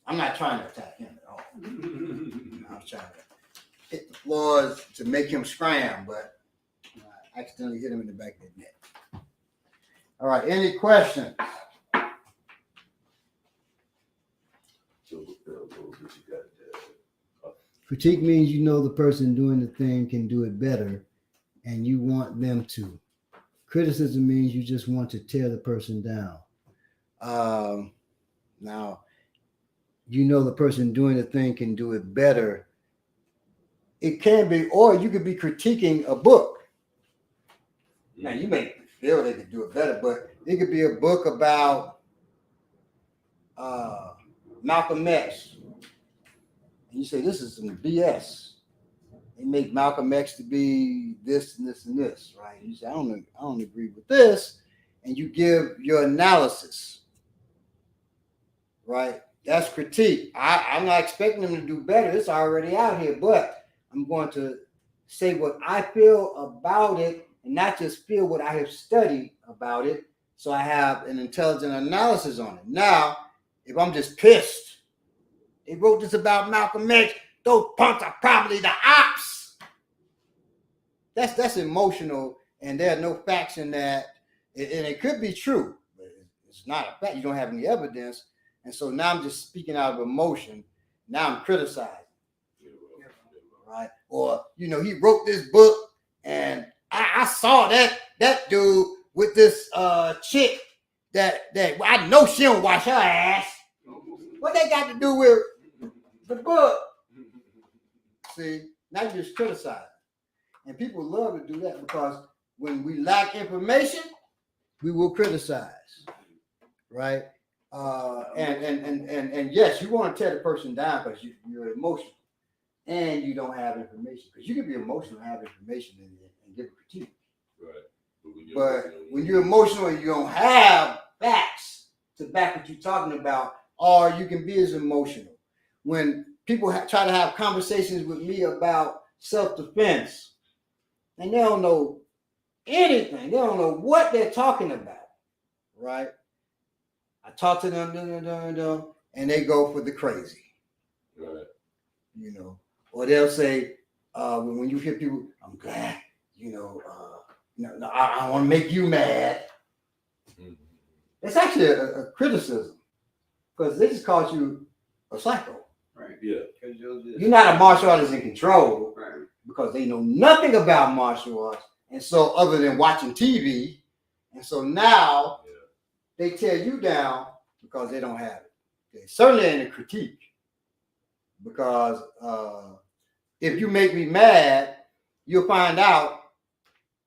I'm not trying to attack him at all. I was trying to hit the floors to make him scram, but I accidentally hit him in the back of the neck. All right, any questions? Critique means you know the person doing the thing can do it better and you want them to. Criticism means you just want to tear the person down. Now, you know the person doing the thing can do it better. It can be, or you could be critiquing a book. Now, you may feel they could do it better, but it could be a book about Malcolm X. And you say, this is some BS. They make Malcolm X to be this and this and this, right? You say, I don't agree with this. And you give your analysis, right? That's critique. I'm not expecting them to do better. It's already out here, but I'm going to say what I feel about it and not just feel what I have studied about it. So I have an intelligent analysis on it. Now, if I'm just pissed, they wrote this about Malcolm X, those punks are probably the ops. That's emotional, and there are no facts in that. And it could be true, but it's not a fact. You don't have any evidence. And so now I'm just speaking out of emotion. Now I'm criticizing. Right? Or, he wrote this book, and I saw that dude with this chick that I know she don't wash her ass. What they got to do with the book? See, now you just criticize. And people love to do that because when we lack information, we will criticize. Right? And yes, you want to tear the person down because you're emotional and you don't have information. Because you can be emotional and have information and give a critique. Right. But when you're emotional and you don't have facts to back what you're talking about, or you can be as emotional. When people try to have conversations with me about self-defense, and they don't know anything, they don't know what they're talking about, right? I talk to them, and they go for the crazy, right? Or they'll say, when you hear people, I'm glad, I want to make you mad. Mm-hmm. It's actually a criticism because they just called you a psycho. Right. Yeah. You're not a martial artist in control, right? Because they know nothing about martial arts. And so other than watching TV, and so now they tear you down because they don't have it. Okay. Certainly in a critique. Because if you make me mad, you'll find out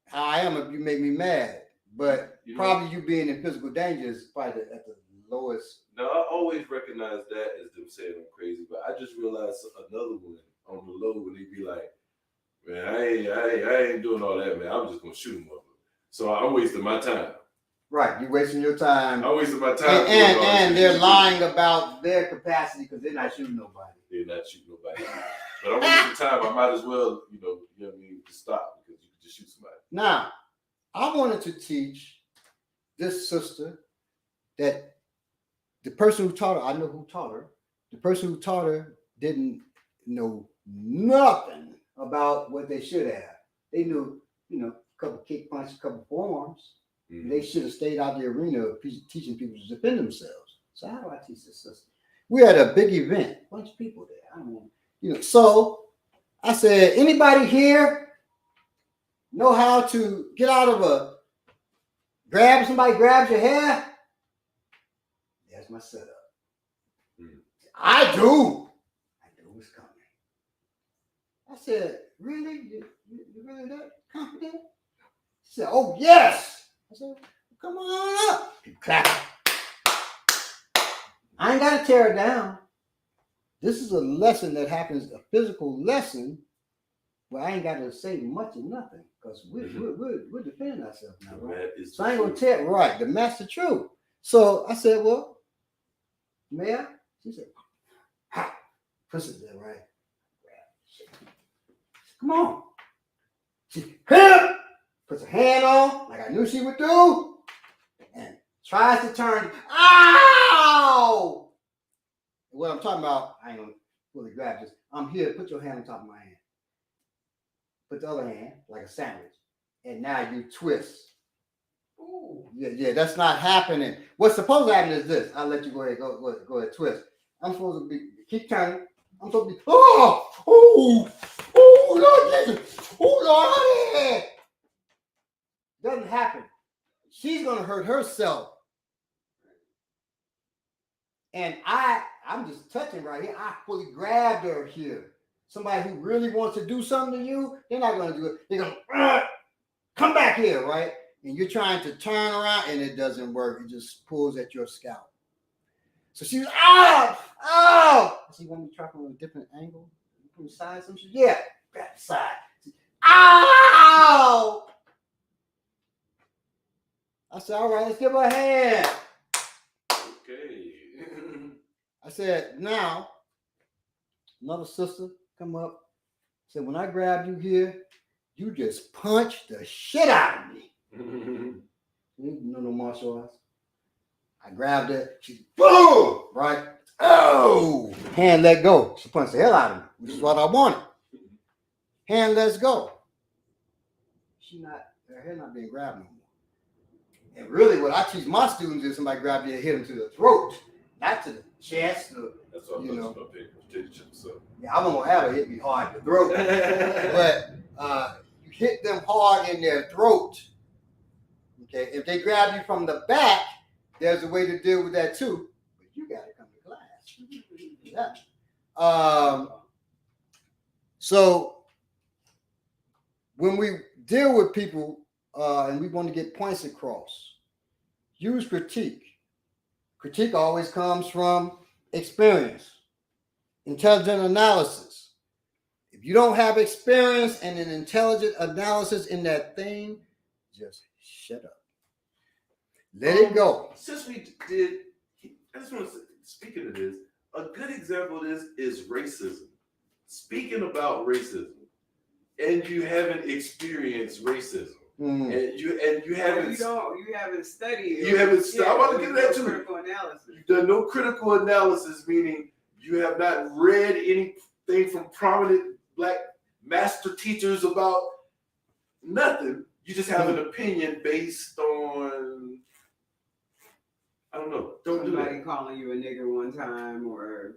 how I am if you make me mad. But probably you being in physical danger is probably at the lowest. Now, I always recognize that as them saying I'm crazy, but I just realized another one on the low when they be like, man, I ain't doing all that, man. I'm just going to shoot him up. So I'm wasting my time. Right. You're wasting your time. I'm wasting my time. And they're lying about their capacity because they're not shooting nobody. They're not shooting nobody. But I'm wasting time. I might as well, just stop because you can just shoot somebody. Now, I wanted to teach this sister that the person who taught her, I know who taught her. The person who taught her didn't know nothing about what they should have. They knew, a couple of kick punches, a couple of forearms. Mm-hmm. They should have stayed out the arena of teaching people to defend themselves. So how do I teach this sister? We had a big event, bunch of people there. I don't know, So I said, anybody here know how to get out of somebody grabs your hair? There's my setup. I do. I knew it was coming. I said, really? You really that confident? She said, oh, yes. I said, come on up. Clap. I ain't got to tear it down. This is a lesson that happens, a physical lesson, where I ain't got to say much or nothing because we're defending ourselves now, right? So I ain't going to tell, right, the master truth. So I said, well, Mayor, she said, ha, push it there, right? Come on. She puts her hand on, like I knew she would do, and tries to turn. Ow! What I'm talking about, I ain't gonna really grab this. I'm here, put your hand on top of my hand. Put the other hand, like a sandwich. And now you twist. Ooh. Yeah, that's not happening. What's supposed to happen is this. I'll let you go ahead, go ahead, twist. I'm supposed to keep turning. I'm supposed to be, Lord Jesus, Lord. Doesn't happen. She's gonna hurt herself. And I'm just touching right here. I fully grabbed her here. Somebody who really wants to do something to you, they're not gonna do it. They're gonna come back here, right? And you're trying to turn around and it doesn't work. It just pulls at your scalp. So she's ow. So you want me to try from a different angle? From the side, some shit? Yeah, grab the side. Ow! I said, all right, let's give her a hand. Okay. I said, now, another sister come up. Said, when I grabbed you here, you just punched the shit out of me. You know no martial arts. I grabbed her. She boom, right? Oh, hand let go. She punched the hell out of me, which is what I wanted. Hand lets go. Her hair not being grabbed no more. And really, what I teach my students is somebody grab you and hit them to the throat, not to the chest. That's what I'm about to pay attention. So yeah, I'm gonna have her hit me hard in the throat, but you hit them hard in their throat. Okay, if they grab you from the back, there's a way to deal with that too. But you gotta come to class. Yeah. So when we deal with people and we want to get points across, use critique. Critique always comes from experience, intelligent analysis. If you don't have experience and an intelligent analysis in that thing, just shut up. Let it go. Since we did, I just want to say, speaking of this, a good example of this is racism. Speaking about racism, and you haven't experienced racism, and you haven't studied. You haven't studied. I'm about to get to that too. Critical analysis. You've done no critical analysis, meaning you have not read anything from prominent Black master teachers about nothing. You just have an opinion based on, I don't know. Don't do Somebody that. calling you a nigger one time, or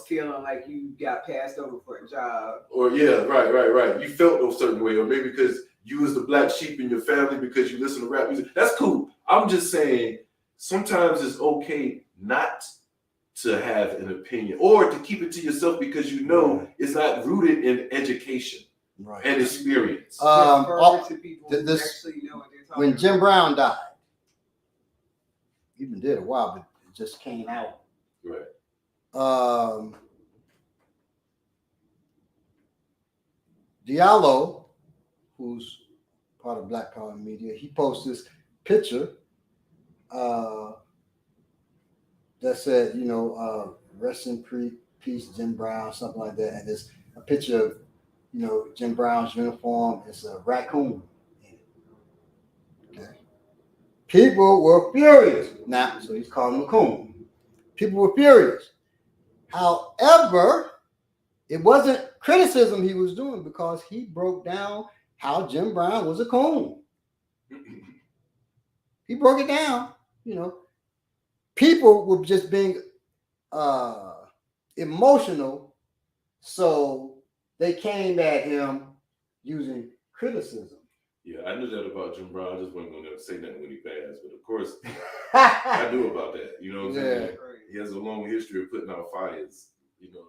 feeling like you got passed over for a job. Or right. You felt no certain way, or maybe because you was the black sheep in your family because you listen to rap music. That's cool. I'm just saying sometimes it's okay not to have an opinion or to keep it to yourself because you know it's not rooted in education and experience. To people who actually know what they're talking when about. Jim Brown died, even did a while, but it just came out. Right. Diallo, who's part of Black Power Media, he posted this picture that said, rest in peace, Jim Brown, something like that. And there's a picture of, Jim Brown's uniform. It's a raccoon in it. Okay. People were furious. Now, so he's calling him a coon. People were furious. However, it wasn't criticism he was doing because he broke down how Jim Brown was a coon. He broke it down. People were just being emotional, so they came at him using criticism. Yeah, I knew that about Jim Brown. I just wasn't going to say nothing when he passed. But of course, I knew about that. You know what I'm saying? He has a long history of putting out fires. You know,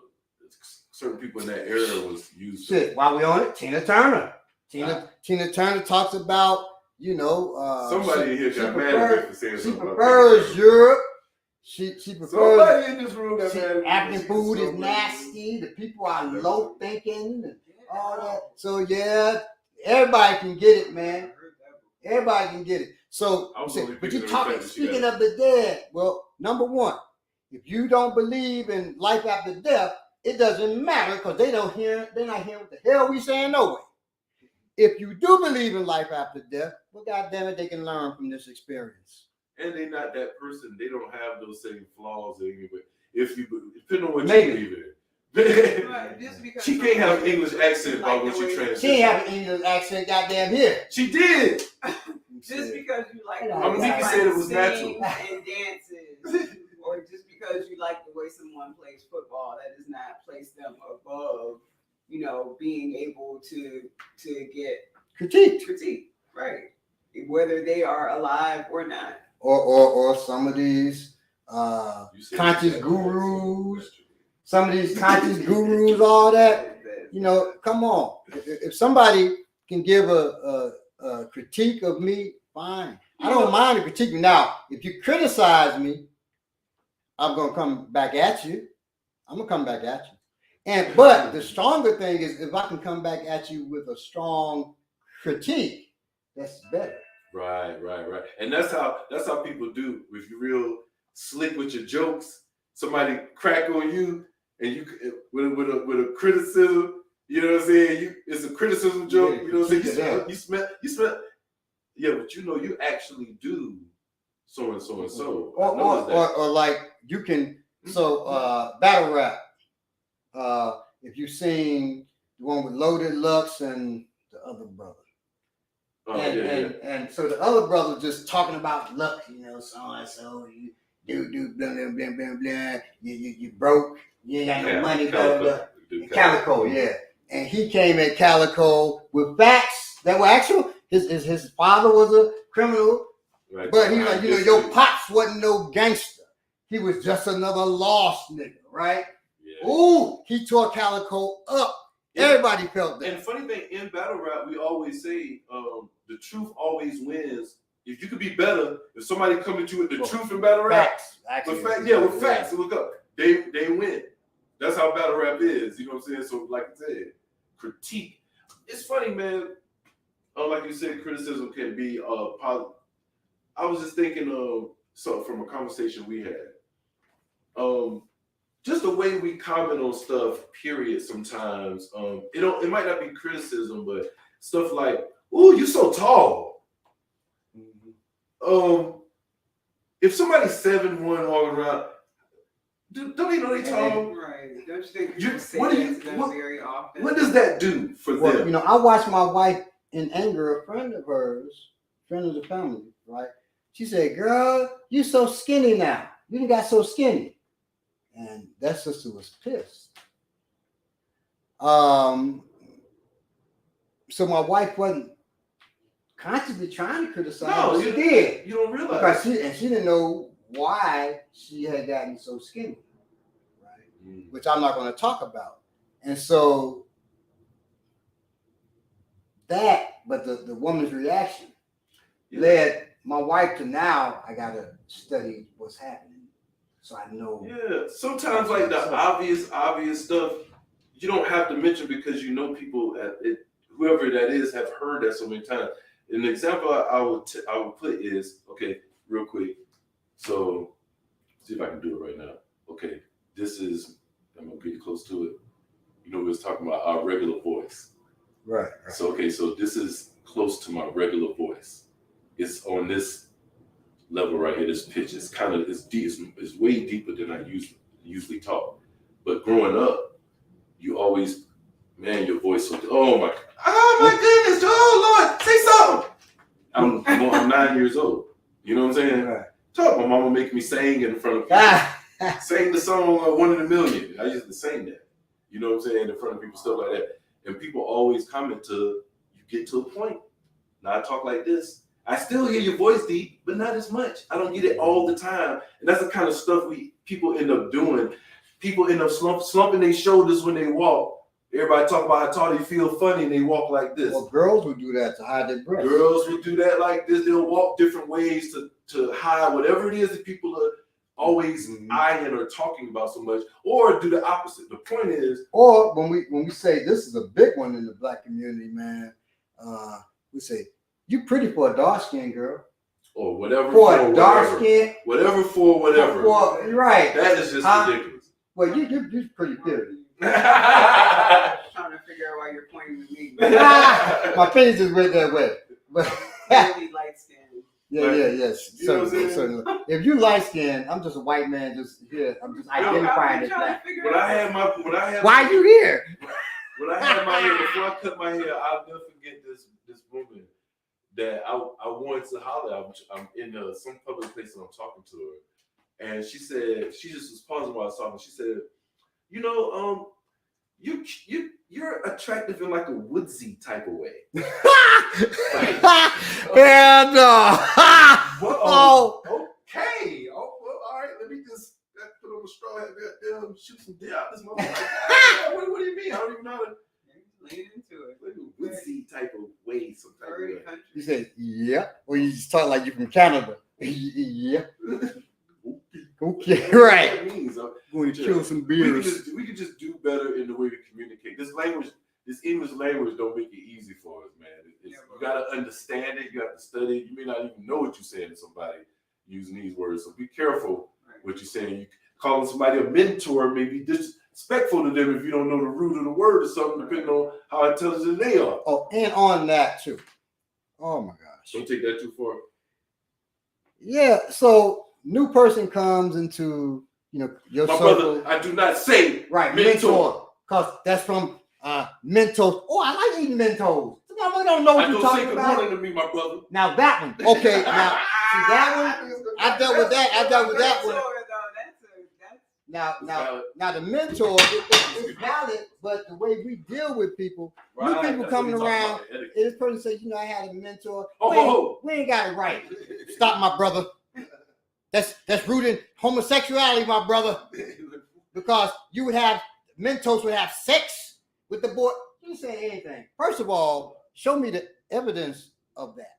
certain people in that era was used. Shit, while we on it, Tina Turner. Tina Turner talks about, you know, somebody in here got mad at me for saying something. She prefers Europe. She prefers. Somebody in this room got mad at me. African food is nasty. The people are low thinking and all that. So yeah, everybody can get it, man. Everybody can get it. So, but you're speaking of the dead. Well, number one, if you don't believe in life after death, it doesn't matter because they're not hearing what the hell we saying no way. If you do believe in life after death, well, goddamn it, they can learn from this experience. And they're not that person. They don't have those same flaws anyway. If you depending on what Maybe. you believe in. She can't have an English accent about what you transition. She ain't have an English accent, goddamn here. She did. Just because you like Mika said it was natural and dances, or just because you like the way someone plays football, that does not place them above, you know, being able to get critique, right? Whether they are alive or not, or some of these conscious gurus. Some of these conscious gurus, all that, you know, come on. If somebody can give a critique of me, fine. I don't mind the critique. Now, if you criticize me, I'm going to come back at you. But the stronger thing is if I can come back at you with a strong critique, that's better. Right. And that's how people do. If you're real slick with your jokes, somebody crack on you, and you with a criticism, you know what I'm saying? It's a criticism joke, you know what I'm saying? You smell. Yeah, but you know you actually do so and so and so. Or like you can battle rap. If you sing the one with Loaded Lux and the other brother. And so the other brother just talking about luck, you know, so and so, you do blah blah blah blah blah. You broke, you ain't got no money, blah blah blah. Calico, yeah. And he came at Calico with facts that were actual. His father was a criminal, right, but he's like, you know, your pops wasn't no gangster. He was just another lost nigga, right? Yeah. Ooh, he tore Calico up. Yeah. Everybody felt that. And the funny thing, in battle rap, we always say the truth always wins. If you could be better, if somebody come at you with the truth in battle rap, with facts, look up, they win. That's how battle rap is. You know what I'm saying? So, like I said, critique. It's funny, man. Like you said, criticism can be positive. I was just thinking from a conversation we had. Just the way we comment on stuff, period, sometimes. It might not be criticism, but stuff like, ooh, you so tall. Mm-hmm. If somebody's 7'1" walking around, don't you know they tall? Right. Don't you think very often? What does that do for them? You know, I watched my wife in anger, a friend of hers, friend of the family, right? She said, girl, you so skinny now. You done got so skinny. And that sister was pissed. So my wife wasn't consciously trying to criticize. No, she did. You don't realize. Because she didn't know why she had gotten so skinny, right? Mm. Which I'm not going to talk about. And so but the woman's reaction led my wife to now I got to study what's happening. So I know. Yeah, sometimes like the obvious stuff, you don't have to mention because you know people whoever that is have heard that so many times. An example I would put is, okay, real quick. So see if I can do it right now. Okay, I'm gonna get close to it. You know, we was talking about our regular voice. Right. So this is close to my regular voice. It's on this level right here. This pitch is kind of deep. It's way deeper than I usually talk. But growing up, you always, man, your voice. Oh my goodness! Oh Lord, say something. I'm 9 years old. You know what I'm saying? Right. My mama make me sing in front of people. Sang the song "One in a Million." I used to sing that. You know what I'm saying, in front of people, stuff like that. And people always comment to you get to a point. Now I talk like this. I still hear your voice deep, but not as much. I don't get it all the time, and that's the kind of stuff people end up doing. People end up slumping their shoulders when they walk. Everybody talk about how tall they feel funny, and they walk like this. Well, girls would do that to hide their breasts. Girls would do that like this. They'll walk different ways to hide whatever it is that people are always eyeing or talking about so much, or do the opposite. The point is, or when we say this is a big one in the black community, man, we say you pretty for a dark skinned girl, or whatever for a dark skin, whatever for whatever. Right? That is just ridiculous. Well, you're pretty period. Trying to figure out why you're pointing with me. My face is right that way, but really light skin. Yes. So if you light skinned, I'm just a white man. Just here, I'm just identifying as black. Why are you here? When I had my hair, before I cut my hair, I'll never forget this woman that I wanted to holler at. I'm in some public place and I'm talking to her, and she said, she just was pausing while I was talking. She said, you know, you're attractive in like a woodsy type of way. Yeah, no. Oh, okay. Oh, well, all right. Let me just put on a straw hat, shoot some deer out this motherfucker. What do you mean? I don't even know how to lean into it. Like a woodsy type of way, some type of way. You said, yeah, or you just talk like you're from Canada. Yeah. Okay, right. That means going to kill some beers. We could just do better in the way we communicate. This English language don't make it easy for us, man. You gotta understand it. You have to study it. You may not even know what you're saying to somebody using these words. So be careful what you're saying. You calling somebody a mentor may be disrespectful to them if you don't know the root of the word or something, depending on how intelligent they are. Oh, and on that too. Oh my gosh. Don't take that too far. Yeah. So new person comes into your my circle. Brother, I do not say mentor, because that's from Mentos. Oh, I like eating Mentos. I don't know what you're talking about. Good morning to me, my brother. Now that one, okay. Now see that one, I dealt with that one. Now the mentor is valid, but the way we deal with people, new people coming around, this person says, I had a mentor. We ain't got it right. Stop, my brother. That's rooted in homosexuality, my brother. Because you would have Mentos would have sex with the boy. You didn't say anything. First of all, show me the evidence of that.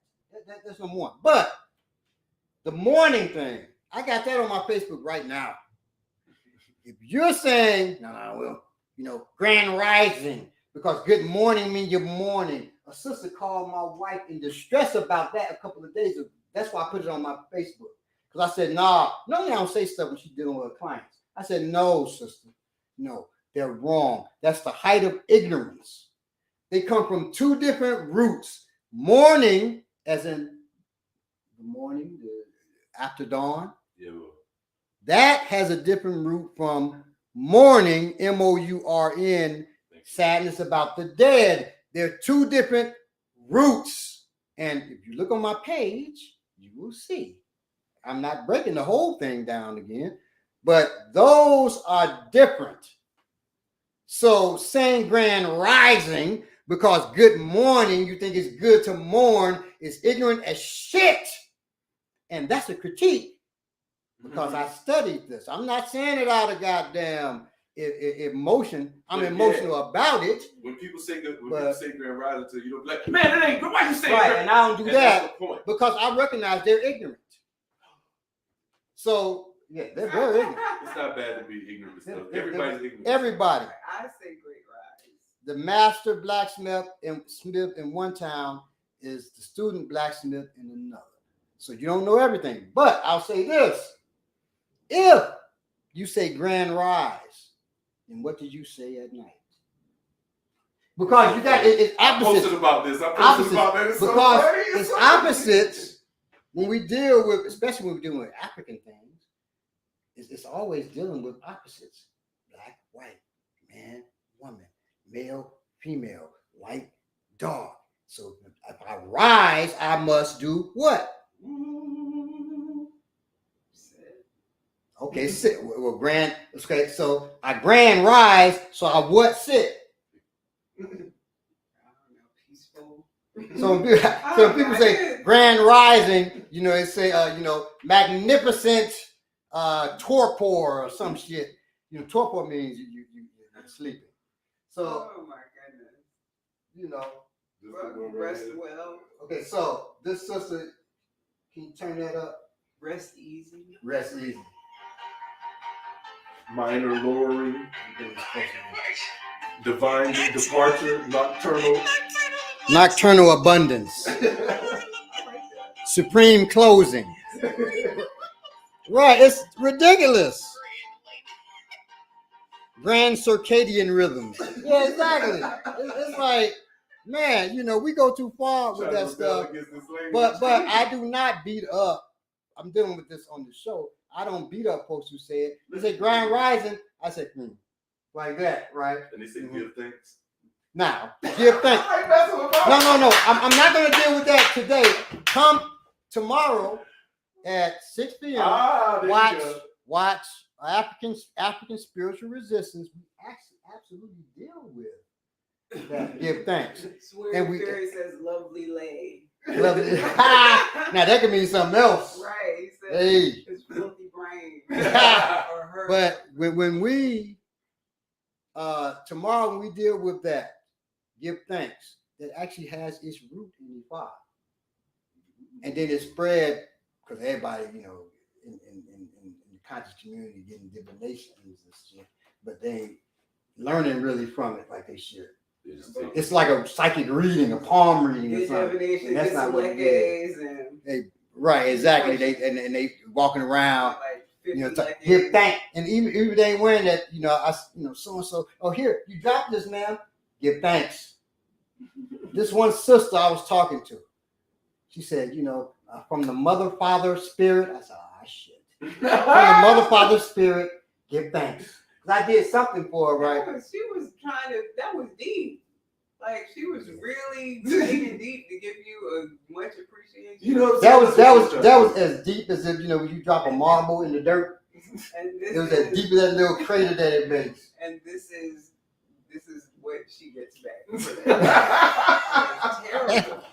That's number one. But the morning thing, I got that on my Facebook right now. If you're saying, grand rising, because good morning means you're mourning. A sister called my wife in distress about that a couple of days ago. That's why I put it on my Facebook. Because I said, normally I don't say stuff when she's dealing with her clients. I said, no, sister. No, they're wrong. That's the height of ignorance. They come from two different roots. Morning, as in the morning, after dawn. Yeah. That has a different root from mourning, mourn, sadness about the dead. They're two different roots. And if you look on my page, you will see. I'm not breaking the whole thing down again, but those are different. So saying grand rising because good morning, you think it's good to mourn, is ignorant as shit. And that's a critique because I studied this. I'm not saying it out of goddamn emotion. I'm emotional about it. When people say grand rising to you, like, man, that ain't good. Why you saying right? Grand? And I don't do that because I recognize they're ignorant. So yeah, they're very ignorant. It's not bad to be ignorant. Everybody's ignorant. Everybody. I say great rise. The master blacksmith in one town is the student blacksmith in another. So you don't know everything. But I'll say this. If you say grand rise, then what did you say at night? Because you got it's opposites. I posted about this. Because it's opposites when we deal with, especially when we're dealing with African things, it's always dealing with opposites. Black, white, man, woman, male, female, light, dark. So if I rise, I must do what? Okay, sit. Well, grand. Okay, so I grand rise. So I what sit? Peaceful. So when people say grand rising, they say magnificent torpor or some shit. Torpor means you're sleeping. So Oh my goodness. Rest well. Okay, so this sister, can you turn that up? Rest easy. Rest easy. Minor lowering, divine departure, nocturnal abundance, supreme closing. Right, it's ridiculous. Grand circadian rhythms. Yeah, exactly. It's like, man, we go too far with that stuff. But I do not beat up. I'm dealing with this on the show. I don't beat up folks who say it. They say grand rising. I say, like that, right? And they say give thanks. Now, give thanks. No. I'm not going to deal with that today. Come tomorrow at 6 p.m. Watch African spiritual resistance. We absolutely deal with that. Give thanks. And Fairy says lovely lay. Lovely. Now that could mean something else. Right. He said hey. His filthy brain. But when we tomorrow when we deal with that, give thanks. That actually has its root in Ifa. And then it spread because everybody, in the conscious community getting divinations and shit, but they ain't learning really from it like they should. It's like a psychic reading, a palm reading or something. And that's not what it is. Right, exactly. They walking around, give thanks. And even they ain't wearing that, so and so. Oh, here, you dropped this, man. Give thanks. This one sister I was talking to, she said, from the mother, father, spirit. I said, shit. From the mother, father, spirit, give thanks. Because I did something for her, right? She was trying to, that was deep. Like, she was really digging deep to give you a much appreciation. That was as deep as if, when you drop a marble in the dirt. It was as deep as that little crater that it makes. And this is what she gets back. Terrible.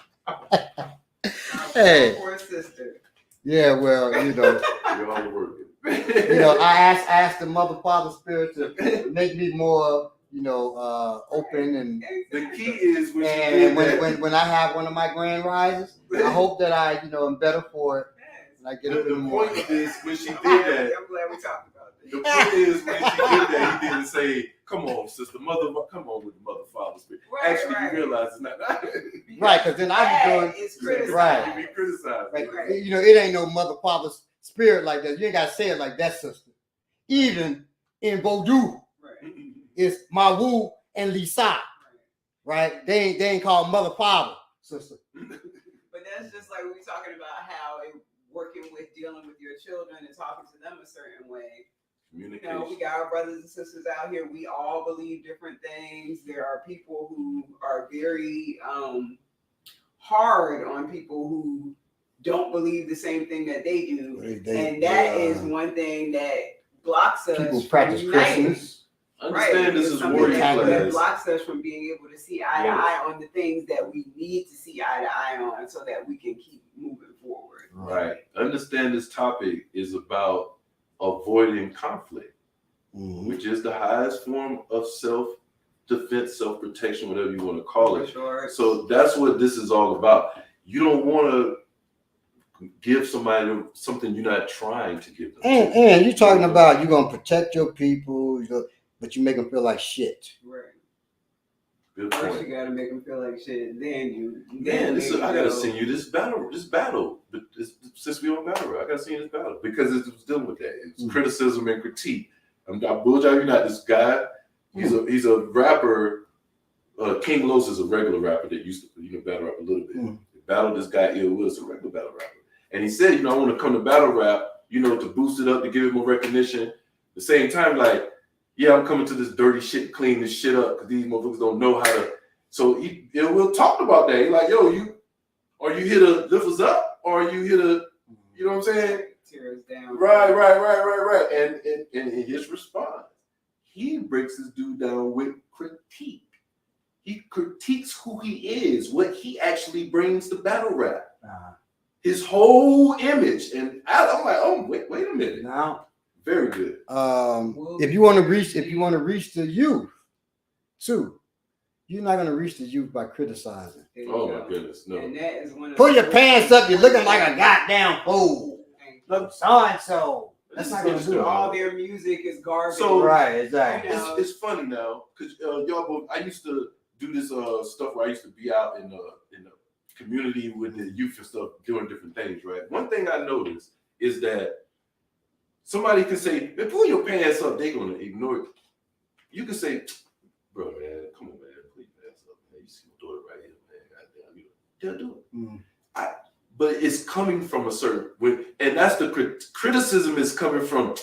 Hey. Poor sister. Yeah, well, you're all working. I asked the mother, father, spirit to make me more, open and the key is when I have one of my grand rises, I hope that I, am better for it. And I get the point is when she did that. I'm glad we talked about this. The point is when she did that, he didn't say, "Come on, sister, come on with the mother, father, spirit." Actually, you realize it's not. Right, because then I be doing criticized. Right. You be criticized. Right. It ain't no mother, father, spirit like that. You ain't gotta say it like that, sister. Even in Vodou, it's Mawu and Lisa. Right? They ain't called mother, father, sister. But that's just like we were talking about how working with dealing with your children and talking to them a certain way. Communication. We got our brothers and sisters out here. We all believe different things. There are people who are very hard on people who don't believe the same thing that they do. And that is one thing that blocks us. People practice Christmas. Understand this is warrior class. That blocks us from being able to see eye to eye on the things that we need to see eye to eye on so that we can keep moving forward. Right. Understand this topic is about avoiding conflict, which is the highest form of self-defense, self-protection, whatever you want to call it. Sure. So that's what this is all about. You don't want to give somebody something you're not trying to give them. And you're talking about you're going to protect your people, but you make them feel like shit. Right. Good point. First, you got to make them feel like shit. I got to send you this battle. Since we on battle, I got to send you this battle because it's dealing with that. It's criticism and critique. I bullshit you not. This guy, he's a rapper. King Los is a regular rapper that used to battle rap a little bit. Battle this guy Ill Will is a regular battle rapper, and he said, I want to come to battle rap, to boost it up, to give it more recognition. At the same time, like, yeah, I'm coming to this dirty shit, clean this shit up because these motherfuckers don't know how to. So Ill Will talked about that. He's like, yo, are you here to lift us up, or are you here to, you know what I'm saying? tear us down. Right. And in his response, he breaks this dude down with critique. He critiques who he is, what he actually brings to battle rap. His whole image. And I'm like, oh, wait a minute. Now, very good. If you want to reach the youth, too, you're not going to reach the youth by criticizing. Oh my goodness, no. And that is one of Pull your pants up, you're looking like a goddamn fool. Look, so and so. That's not going to do it. All their music is garbage. So, right, exactly. It's funny now, because y'all both, I used to do this stuff where I used to be out in the community with the youth and stuff, doing different things, right? One thing I noticed is that somebody can say, man, pull your pants up, they're going to ignore it. You can say, bro, man, come on, man, pull your pants up, man. You see my daughter right here, man. Goddamn, they'll do it. But it's coming from a certain, and that's the criticism is coming from,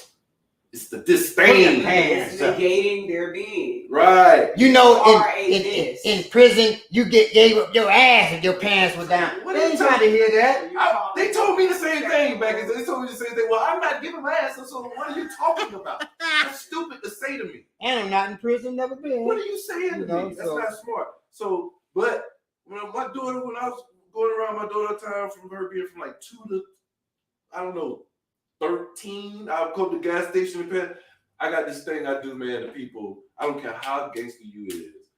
it's the disdain. It's negating their being. Right. You know, in prison, you gave up your ass if your pants were down. They ain't trying to hear that. They told me the same thing back. They told me the same thing. Well, I'm not giving my ass up, so what are you talking about? That's stupid to say to me. And I'm not in prison, never been. What are you saying to me? That's not smart. So, but when I was going around my daughter time from her being from like 2 to, I don't know, 13, I would go to the gas station and pay. I got this thing I do, man, to people. I don't care how gangster you is.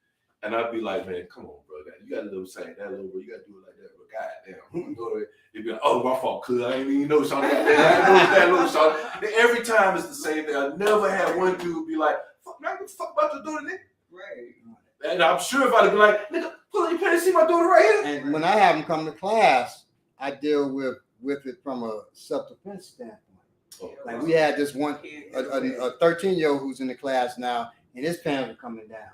And I'd be like, man, come on, bro. You got a little saying that little, bro. You got to do it like that, bro. Goddamn. They'd be like, oh, my fault, cuz I ain't even know something like that. Every time it's the same thing. I never had one dude be like, fuck, man, what the fuck about your daughter, nigga? Right. And I'm sure if I'd have been like, nigga, pull up your pants, see my daughter right here. And when I have them come to class, I deal with it from a self-defense standpoint. Like we had this one, a 13-year-old who's in the class now, and his pants are coming down.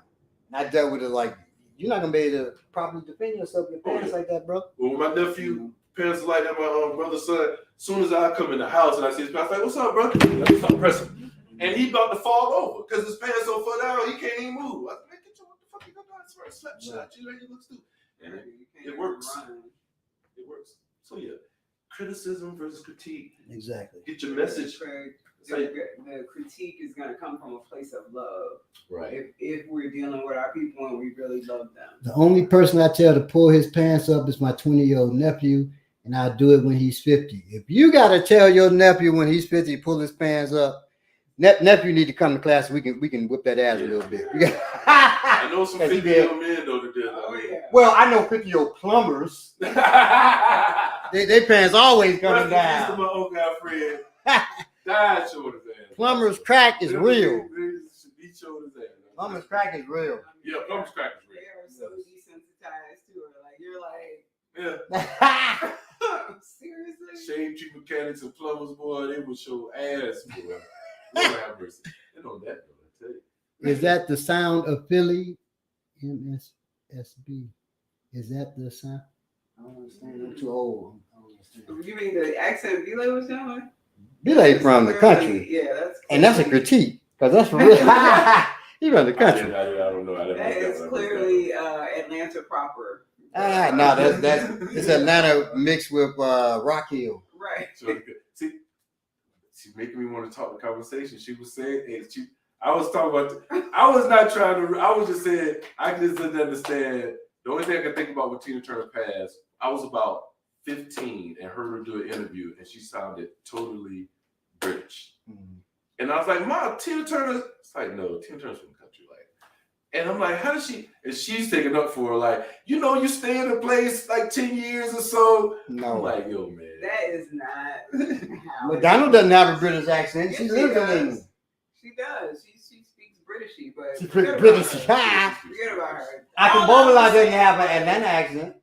And I dealt with it like, you're not gonna be able to properly defend yourself with your pants like that, bro. Well, my nephew pants like that, my brother's son. As soon as I come in the house and I see his pants, like, what's up, bro? I start pressing, and he about to fall over because his pants so far down, he can't even move. I said, man, get your what the fuck you gonna do? I swear, slap shit. You look stupid, and it works. It works. So yeah. Criticism versus critique. Exactly. Get your message. The critique is going to come from a place of love. Right. If we're dealing with our people and we really love them. The only person I tell to pull his pants up is my 20-year-old nephew, and I'll do it when he's 50. If you got to tell your nephew when he's 50 pull his pants up, nephew need to come to class. We can whip that ass a little bit. I know some 50-year-old men though that do that. Oh, yeah. Well, I know 50-year-old plumbers. They pants always coming down. My old guy friend died showing his ass. Plumber's crack is real. He showed his ass. Plumber's crack is real. Yeah, plumber's crack is real. They are so desensitized to it. Like you're like, yeah. Seriously? Shade tree mechanics and plumbers, boy, they will show ass, boy. Lord have mercy. And on that note, I tell you. Is that the sound of Philly? MSSB. Is that the sound? I don't understand. I'm too old. I don't understand. You mean the accent Belay was doing? Belay from the country. Yeah, that's cool. And that's a critique. Because that's real. He from the country. I don't know. That is clearly Atlanta proper. No, that's it's Atlanta mixed with Rock Hill. Right. So, see, she's making me want to talk the conversation. She was saying, I was talking about, I was not trying to, I was just saying, I just didn't understand. The only thing I could think about with Tina Turner passed, I was about 15 and heard her do an interview, and she sounded totally British. Mm-hmm. And I was like, Mom, Tina Turner. It's like, no, Tina Turner's from the country. Like, and I'm like, how does she? And she's taking up for her, like, you stay in a place like 10 years or so. No. I'm like, yo, man. That is not how Madonna doesn't have a British accent. She lives in England. She does. She speaks Britishy, but she's British. Forget about her. Akimbola doesn't have an Atlanta accent.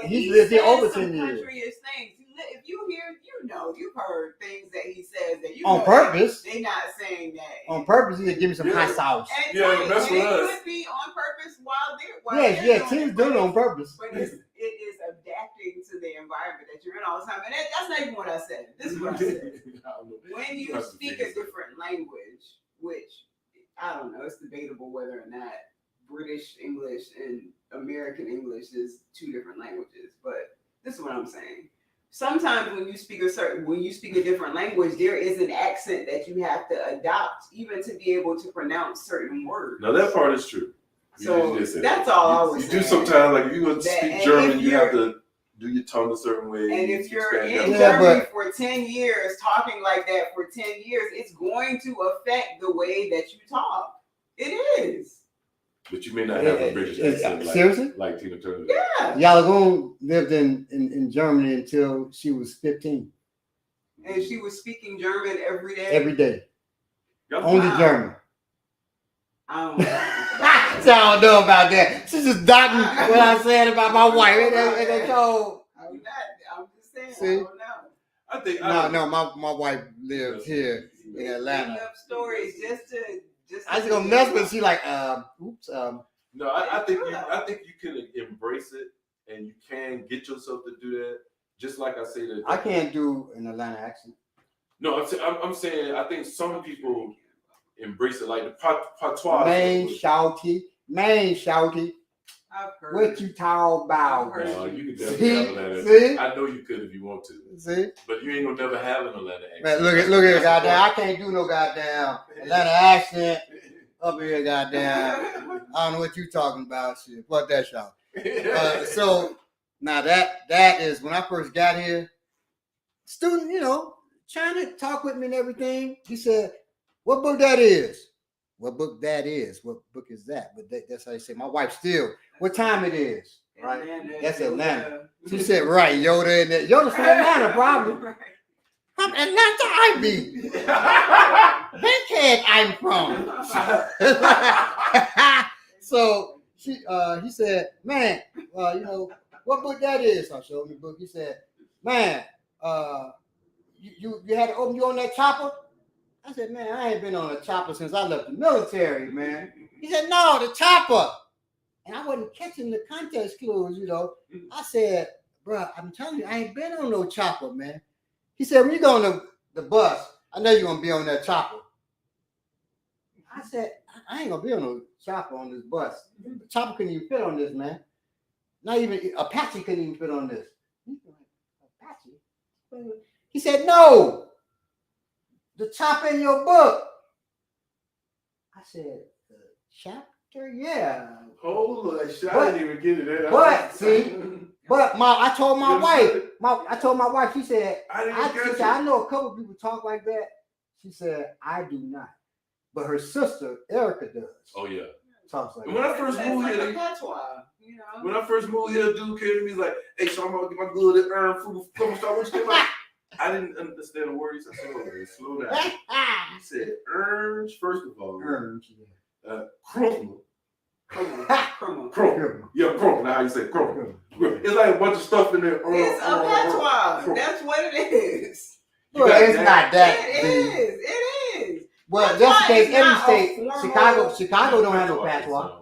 He's lived here over 10 years. Country-ish things. If you hear, you've heard things that he says that you on purpose. They're not saying that on purpose. He just give me some hot sauce. And that's what it could be on purpose while they're. Yeah. Teams do it on purpose. But it is adapting to the environment that you're in all the time, and that's not even what I said. This is what I said. When you speak a different language, which I don't know, it's debatable whether or not British English and American English is two different languages, but this is what I'm saying. sometimes when you speak a different language, there is an accent that you have to adopt even to be able to pronounce certain words. Now that part is true. So that's all I was saying. You do sometimes, like if you're gonna speak German, you have to do your tongue a certain way. And if you're in Germany for 10 years, talking like that for 10 years, it's going to affect the way that you talk. It is. But you may not have a British accent seriously? Like Tina Turner. Yeah. Yalagon lived in Germany until she was 15. And she was speaking German every day? Every day. Only German. I don't know. I don't know about that. She's just doubting what I said about my wife. And they told. I'm just saying. See? I don't know. My wife lives here in Atlanta. Making up stories just to I was gonna mess with. She like, oops. No, I think you can embrace it, and you can get yourself to do that. Just like I say that. I can't do an Atlanta accent. No, I'm saying I think some people embrace it, like the patois. Main shouty. I've heard. What you talk about? No, you can definitely have an Atlanta. See? I know you could if you want to. See? But you ain't gonna never have an Atlanta accent. Man, look at goddamn. I can't do no goddamn Atlanta accent up here, goddamn. I don't know what you talking about. Shit, fuck that shit. So now that is when I first got here. Student, trying to talk with me and everything. He said, "What book that is? What book that is? What book is that?" But that's how he said. My wife still. What time it is? Right. That's Atlanta. She said, "Right, Yoda." And Yoda's from Atlanta, probably. From Atlanta, I be. Bankhead, I'm from. So he said, "Man, what book that is?" So I showed him the book. He said, "Man, you had to open you on that chopper?" I said, "Man, I ain't been on a chopper since I left the military, man." He said, "No, the chopper." And I wasn't catching the context clues, I said, "Bro, I'm telling you, I ain't been on no chopper, man." He said, "When you go on the bus, I know you're going to be on that chopper." I said, "I ain't going to be on no chopper on this bus. The chopper couldn't even fit on this, man. Not even Apache couldn't even fit on this." Apache? He said, "No, the chopper in your book." I said, "The chapter? Yeah." Hold on, I didn't even get it. But see, I told my wife. She said, I know a couple people talk like that. She said, "I do not," but her sister Erica does. Oh yeah, talks like that. When I first moved here, When I first moved here, a dude came to me like, "Hey, so I'm gonna get my good earn food from Star Wars." I didn't understand the word. He said, "Slow down." He said, "Earns." First of all, earns. Crumble. Crumble. Yeah, crumble. Now how you say crumble? It's like a bunch of stuff in there. It's a patois. That's what it is. Well, it's not that. It is. Well, that's the case. Every state. Chicago don't have no patois.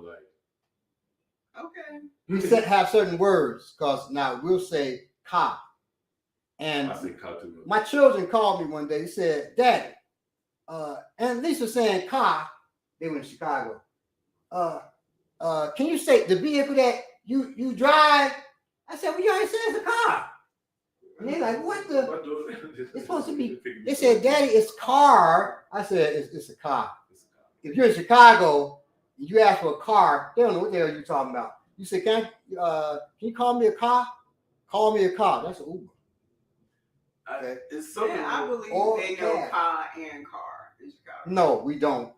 Okay. We have certain words because now we'll say "ka," and I say "ka" too much. My children called me one day. They said, "Daddy," and Lisa saying "ka." They went to Chicago. Can you say the vehicle that you drive? I said, "Well, you already said it's a car." And they're like, "What the? It's supposed to be." They said, "Daddy, it's car." I said, "It's a car." If you're in Chicago, you ask for a car, they don't know what the hell you're talking about. You say, "Can you call me a car?" Call me a car. That's an Uber. Okay. It's something. I believe they know car and car in Chicago. No, we don't.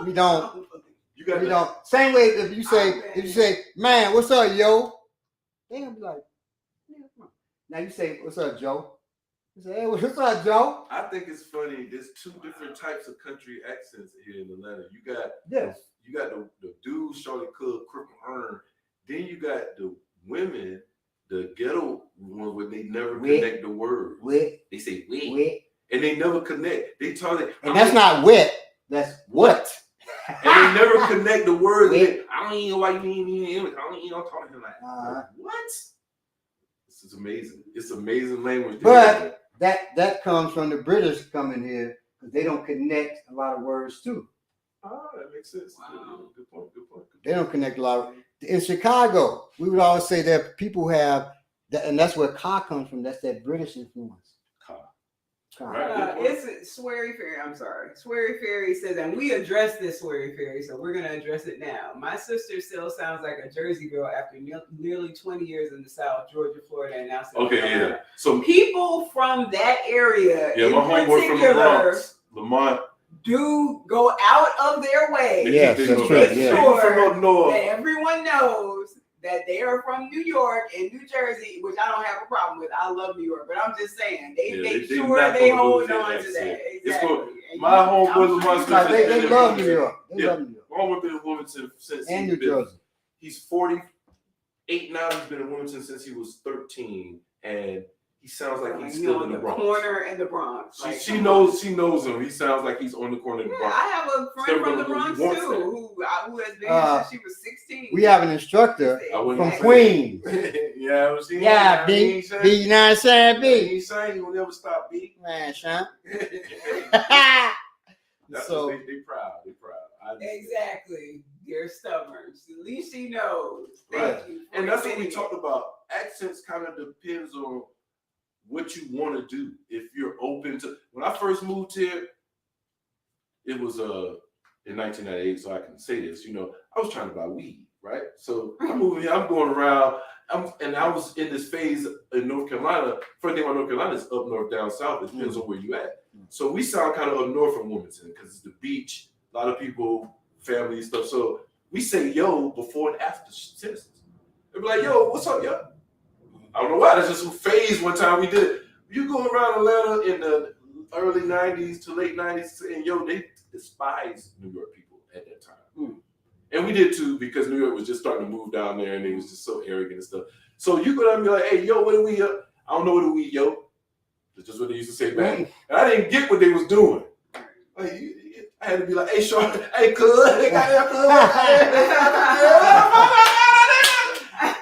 We don't. You got we don't. Same way if you say, "Man, what's up, yo?" They gonna be like, "Yeah, come on." Now you say, "What's up, Joe?" You say, "Hey, what's up, Joe?" I think it's funny. There's two different types of country accents here in Atlanta. You got the dudes Charlie Cook, Cripple Earn. Then you got the women, the ghetto ones where they never connect the words. They say wet. And they never connect. They talk it. And that's not wet. That's what. And they never connect the words. I don't even know why you ain't I don't even know talking like what? This is amazing. It's amazing language. But that comes from the British coming here because they don't connect a lot of words too. Oh, that makes sense. Wow. Good point. They don't connect a lot. In Chicago, we would always say that people And that's where car comes from. That's that British influence. Car. Car. Right. It's Sweary Fairy. I'm sorry. Sweary Fairy says, and we addressed this Sweary Fairy, so we're going to address it now. My sister still sounds like a Jersey girl after nearly 20 years in the South, Georgia, Florida, and now South Carolina. Yeah. So people from that area, yeah, my homeboy from the Bronx, Lamont, do go out of their way Yes, to that's make true. Yeah. sure from up north. that everyone knows that they are from New York and New Jersey, which I don't have a problem with. I love New York, but I'm just saying they make sure they hold on to that. Exactly. My homeboy Lamont, They love New York. They love New York. My homeboy been in Wilmington since And New Jersey. He's 48 now. He's been in Wilmington since he was 13, and he sounds like he's still in the Bronx. Corner in the Bronx. She knows him. He sounds like he's on the corner in the Bronx. I have a friend from the Bronx too who has been here since she was 16. We have an instructor from Queens. Yeah, Yeah, B. B, you know what I'm saying, B? He ain't saying you will never stop, B. Man, son. So they proud. They proud. Exactly. They're stubborn. At least she knows. Thank you. And that's what we talked about. Accents kind of depends on what you want to do. If you're open to, when I first moved here, it was in 1998, so I can say this. I was trying to buy weed, right? So I'm moving here. I'm going around. And I was in this phase in North Carolina. First thing about North Carolina is up north, down south. It depends on where you at. So we sound kind of up north from Wilmington because it's the beach. A lot of people, family stuff. So we say yo before and after sentences. They'll be like, yo, what's up, yo? I don't know why. That's just a phase one time we did. You go around Atlanta in the early 90s to late 90s saying, yo, they despise New York people at that time. And we did too, because New York was just starting to move down there and they was just so arrogant and stuff. So you go down and be like, hey, yo, what do we, I don't know what do we, yo. That's just what they used to say back. And I didn't get what they was doing. Like, I had to be like, hey, Sean, hey, cuz.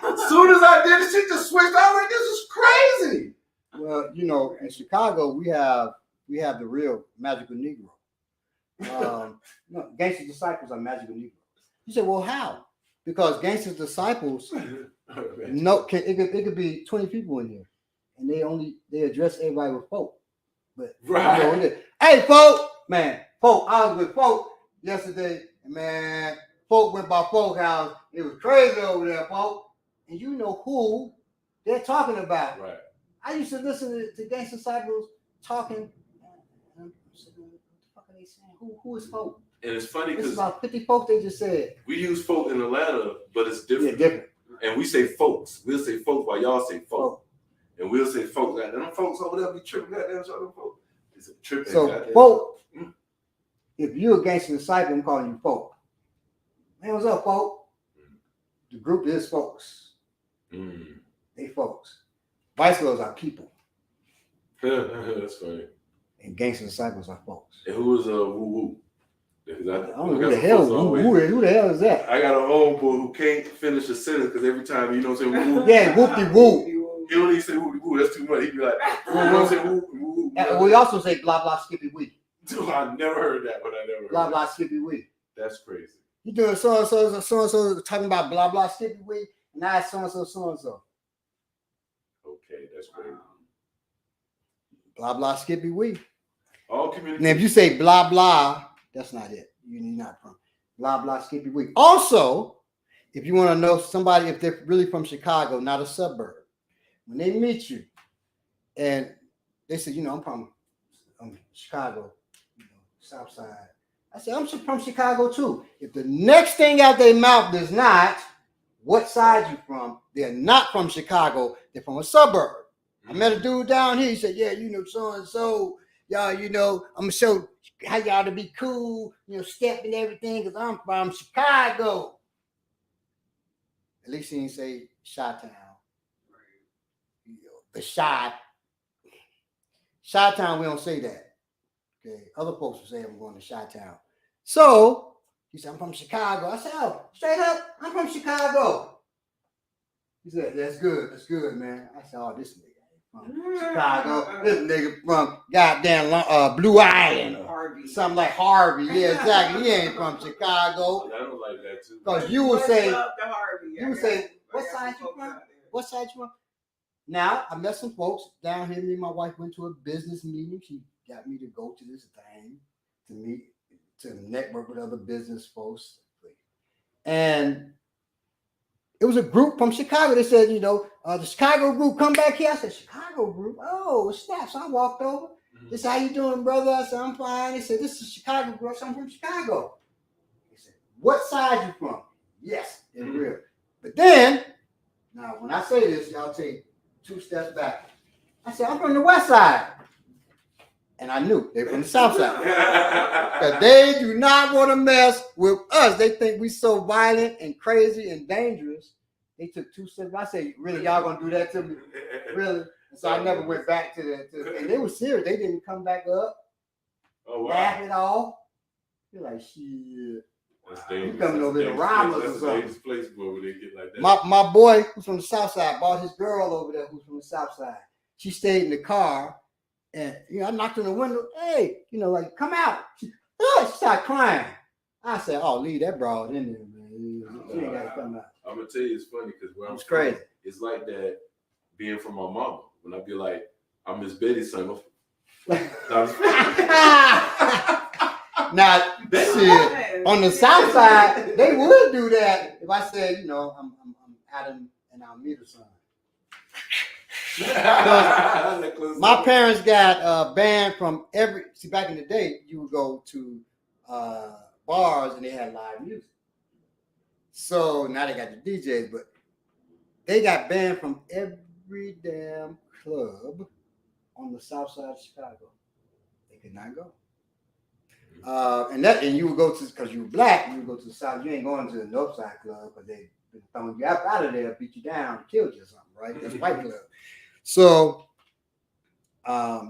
As soon as I did it, she just switched. I was like, this is crazy. Well, in Chicago, we have the real magical Negro. Gangster Disciples are magical Negroes. You say, well, how? Because Gangster Disciples, it could be 20 people in here, and they address everybody with folk. But hey, folk, man, folk. I was with folk yesterday, and man, folk went by folk house. It was crazy over there, folk. And you know who they're talking about. Right. I used to listen to Gangster Disciples talking. What the fuck are they saying? Who is folk? And it's funny because it's about 50 folk they just said. We use folk in Atlanta, but it's different. Yeah, different. And we say folks. We'll say folk while y'all say folk. And we'll say folks. Them folks over there be tripping. Goddamn, show them folk. It's a trip. So folk, if you're a Gangster Disciple, I'm calling you folk. Man, what's up, folk? The group is folks. They folks. Vice Lords are people. That's funny. And Gangster Disciples are folks. And who is Woo Woo? I don't know who the hell is that? I got a homeboy who can't finish a sentence because every time, you know what I'm saying? Woo, yeah, whoop-de-woo. He don't even say woo-de-woo. That's too much. He'd be like, you know what I'm saying? Woo-de-woo. We also say blah, blah, skippy-wee. I never heard that, but I never heard blah, blah, skippy-wee. That's crazy. You doing so-and-so talking about blah, blah, skippy-wee, and now it's so-and-so. Okay, that's crazy. Blah, blah, skippy-wee. All communication. Now, if you say blah, blah, that's not it. You're not from blah, blah, skippy-wee. Also, if you want to know somebody, if they're really from Chicago, not a suburb, when they meet you and they say, I'm from Chicago, South Side. I say, I'm from Chicago too. If the next thing out their mouth is not what side you from, they're not from Chicago, they're from a suburb. I met a dude down here, he said, yeah, so-and-so, y'all, I'm going to show how y'all to be cool, step and everything, because I'm from Chicago. At least he didn't say Chi-Town. The Chi-Town, we don't say that. Okay, other folks will say I'm going to Chi-Town. So, he said, I'm from Chicago. I said, oh, straight up, I'm from Chicago. He said, that's good, man. I said, oh, this nigga from Chicago. This nigga from goddamn Blue Island. Harvey. Something like Harvey. Yeah, exactly. He ain't from Chicago. I don't like that too. Because you would say, Harvey. what side you from? What side you from? Now, I met some folks down here. Me and my wife went to a business meeting. She got me to go to this thing to meet, to network with other business folks. And it was a group from Chicago. They said, the Chicago group, come back here. I said, Chicago group? Oh, snap. So I walked over. They said, how you doing, brother? I said, I'm fine. They said, this is Chicago group. I said, I'm from Chicago. They said, what side you from? Yes, in real. But then, now when I say this, y'all take 2 steps back. I said, I'm from the west side. And I knew they were from the south side. Because they do not want to mess with us. They think we so violent and crazy and dangerous. They took 2 steps. I said, really, y'all going to do that to me? Really? And so I never went back to that. And they were serious. They didn't come back up. Oh, wow. Laugh it off. You're like, shit. That's dangerous. You coming over here to rob us or That's a something. dangerous place where they get like that. My boy who's from the south side bought his girl over there who's from the south side. She stayed in the car. And I knocked on the window. Hey, like, come out. She started crying. I said, "Oh, leave that broad in there, man. She ain't got to come out." I'm gonna tell you, it's funny because where I'm from, crazy. It's like that. Being from my mama, when I be like, "I'm Miss Betty's son." Now, shit, on the south side, they would do that if I said, I'm Adam and Almeda's son. My parents got banned from back in the day, you would go to bars and they had live music. So now they got the DJs, but they got banned from every damn club on the south side of Chicago. They could not go. And you would go to, because you were black, you would go to the south. You ain't going to the north side club because they throwing you out of there, beat you down, killed you or something, right? That's white club. So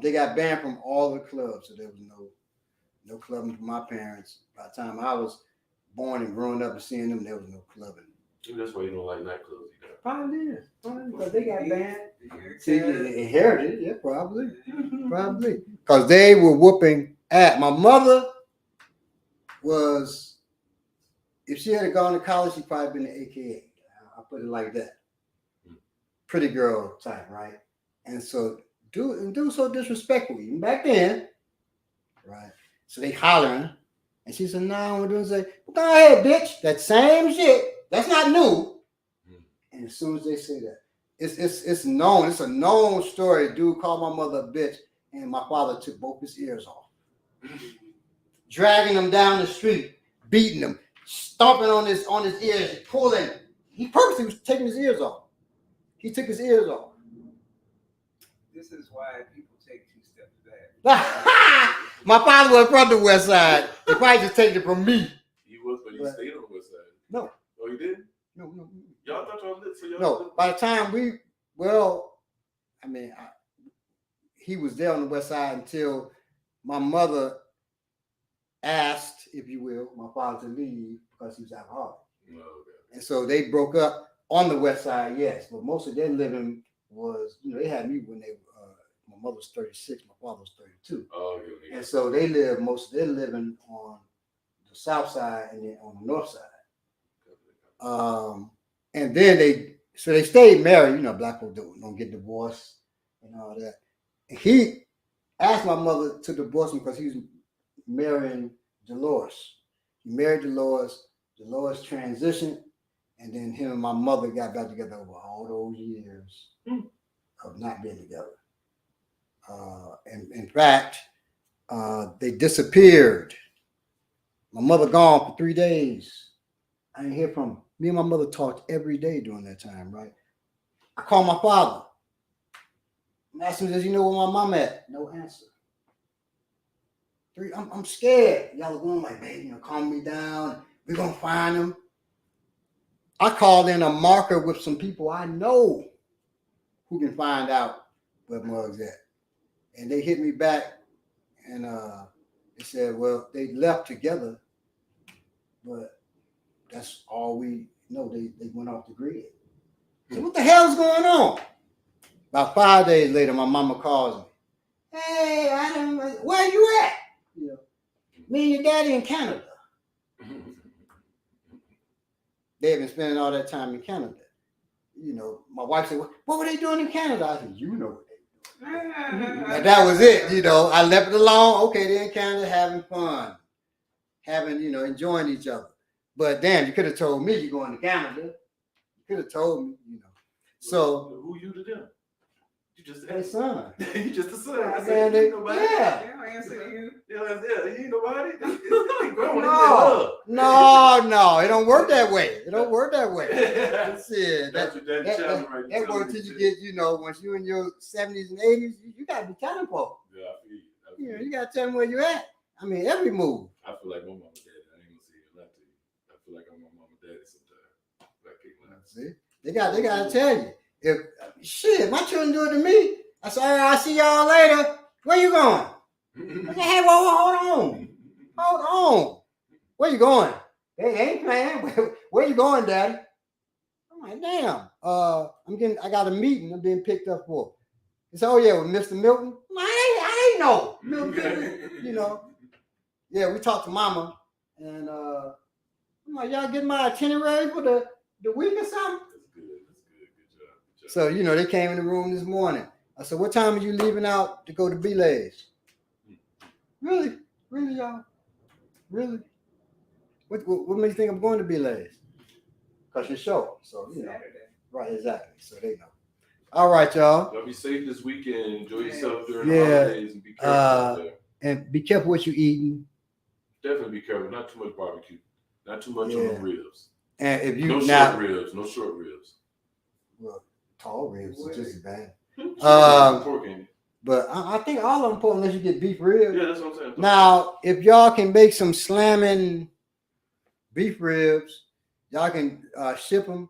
they got banned from all the clubs. So there was no clubbing for my parents. By the time I was born and growing up and seeing them, there was no clubbing. That's why you don't like nightclubs either. Probably is. Because they got banned. See, they inherited it. Yeah, probably. Probably. Because they were whooping at. My mother was, if she had gone to college, she'd probably been an AKA. I'll put it like that. Pretty girl type, right? And so do so disrespectful even back then, right? So they hollering, and she said, "No, we're doing say, well, go ahead, bitch." That same shit. That's not new. And as soon as they say that, it's known. It's a known story. Dude called my mother a bitch, and my father took both his ears off, dragging him down the street, beating him, stomping on his ears, pulling. He purposely was taking his ears off. He took his ears off. This is why people take 2 steps back. My father was from the west side. They probably just take it from me. He was, but you stayed on the west side. No. Oh, you didn't? No. Y'all thought y'all lit, so y'all. No. By the time he was there on the west side until my mother asked, if you will, my father to leave because he was alcoholic. Oh, okay. And so they broke up on the west side, yes, but most of their living was, they had me when they my mother was 36, my father was 32. Oh, okay. And so they lived most of their living on the south side and then on the north side. And then they stayed married. Black folk don't get divorced and all that. And he asked my mother to divorce him because he was marrying Dolores. He married Dolores. Dolores transitioned, and then him and my mother got back together over all those years of not being together. And in fact, they disappeared. My mother gone for 3 days. I didn't hear from him. Me and my mother talked every day during that time, right? I called my father. I asked him, does he know where my mom at? No answer. I'm scared. Y'all are going like, baby, calm me down. We're going to find him. I called in a marker with some people I know who can find out where Mug's at. And they hit me back and they said, well, they left together, but that's all we know. They went off the grid. So what the hell is going on? About 5 days later, my mama calls me. Hey, Adam, where you at? Me and your daddy in Canada. They had been spending all that time in Canada. you know, my wife said, "What were they doing in Canada?" I said, "You know what they were doing." And that was it. You know, I left it alone. Okay, they're in Canada having fun, enjoying each other. But damn, you could have told me you're going to Canada. You could have told me, you know. So who you to them? You just their son. You just a son. I Man, said, they, you nobody. yeah. They don't answer to you. Yeah, you ain't nobody. They growing in love. No, it don't work that way. It don't work that way. See, That's your daddy challenge right there. that work till you get, you know, once you're in your 70s and 80s, you gotta be telling folks. Yeah, I feel you. You know, you gotta tell them where you at. I mean, every move. I feel like my mama and daddy. I ain't gonna say it, lie to you. I feel like I'm my mama and daddy sometimes. I can't lie. See, they gotta tell you. If shit, my children do it to me. I say, all right, I'll see y'all later. Where you going? I say, hey, hold on. Where you going? They ain't playing. Where you going, Daddy? I'm like, damn. I got a meeting I'm being picked up for. He said, oh yeah, with Mr. Milton. I'm like, I ain't know. Milton, you know. Yeah, we talked to Mama, and I'm like, y'all get my itinerary for the week or something? That's good. Good job. So, you know, they came in the room this morning. I said, what time are you leaving out to go to Belay's? Really, y'all? Really? What makes you think I'm going to Belay's? Because your show. So, you know. Saturday. Right, exactly. So they know. All right, y'all. Y'all be safe this weekend. Enjoy yourself during Yeah. the holidays and be careful out there. And be careful what you're eating. Definitely be careful. Not too much barbecue. Not too much on the ribs. And if you No now, short ribs. well, tall ribs is just as bad. Pork in it. But I think all of them important unless you get beef ribs. Yeah, that's what I'm saying. Now, if y'all can make some slamming beef ribs, y'all can ship them.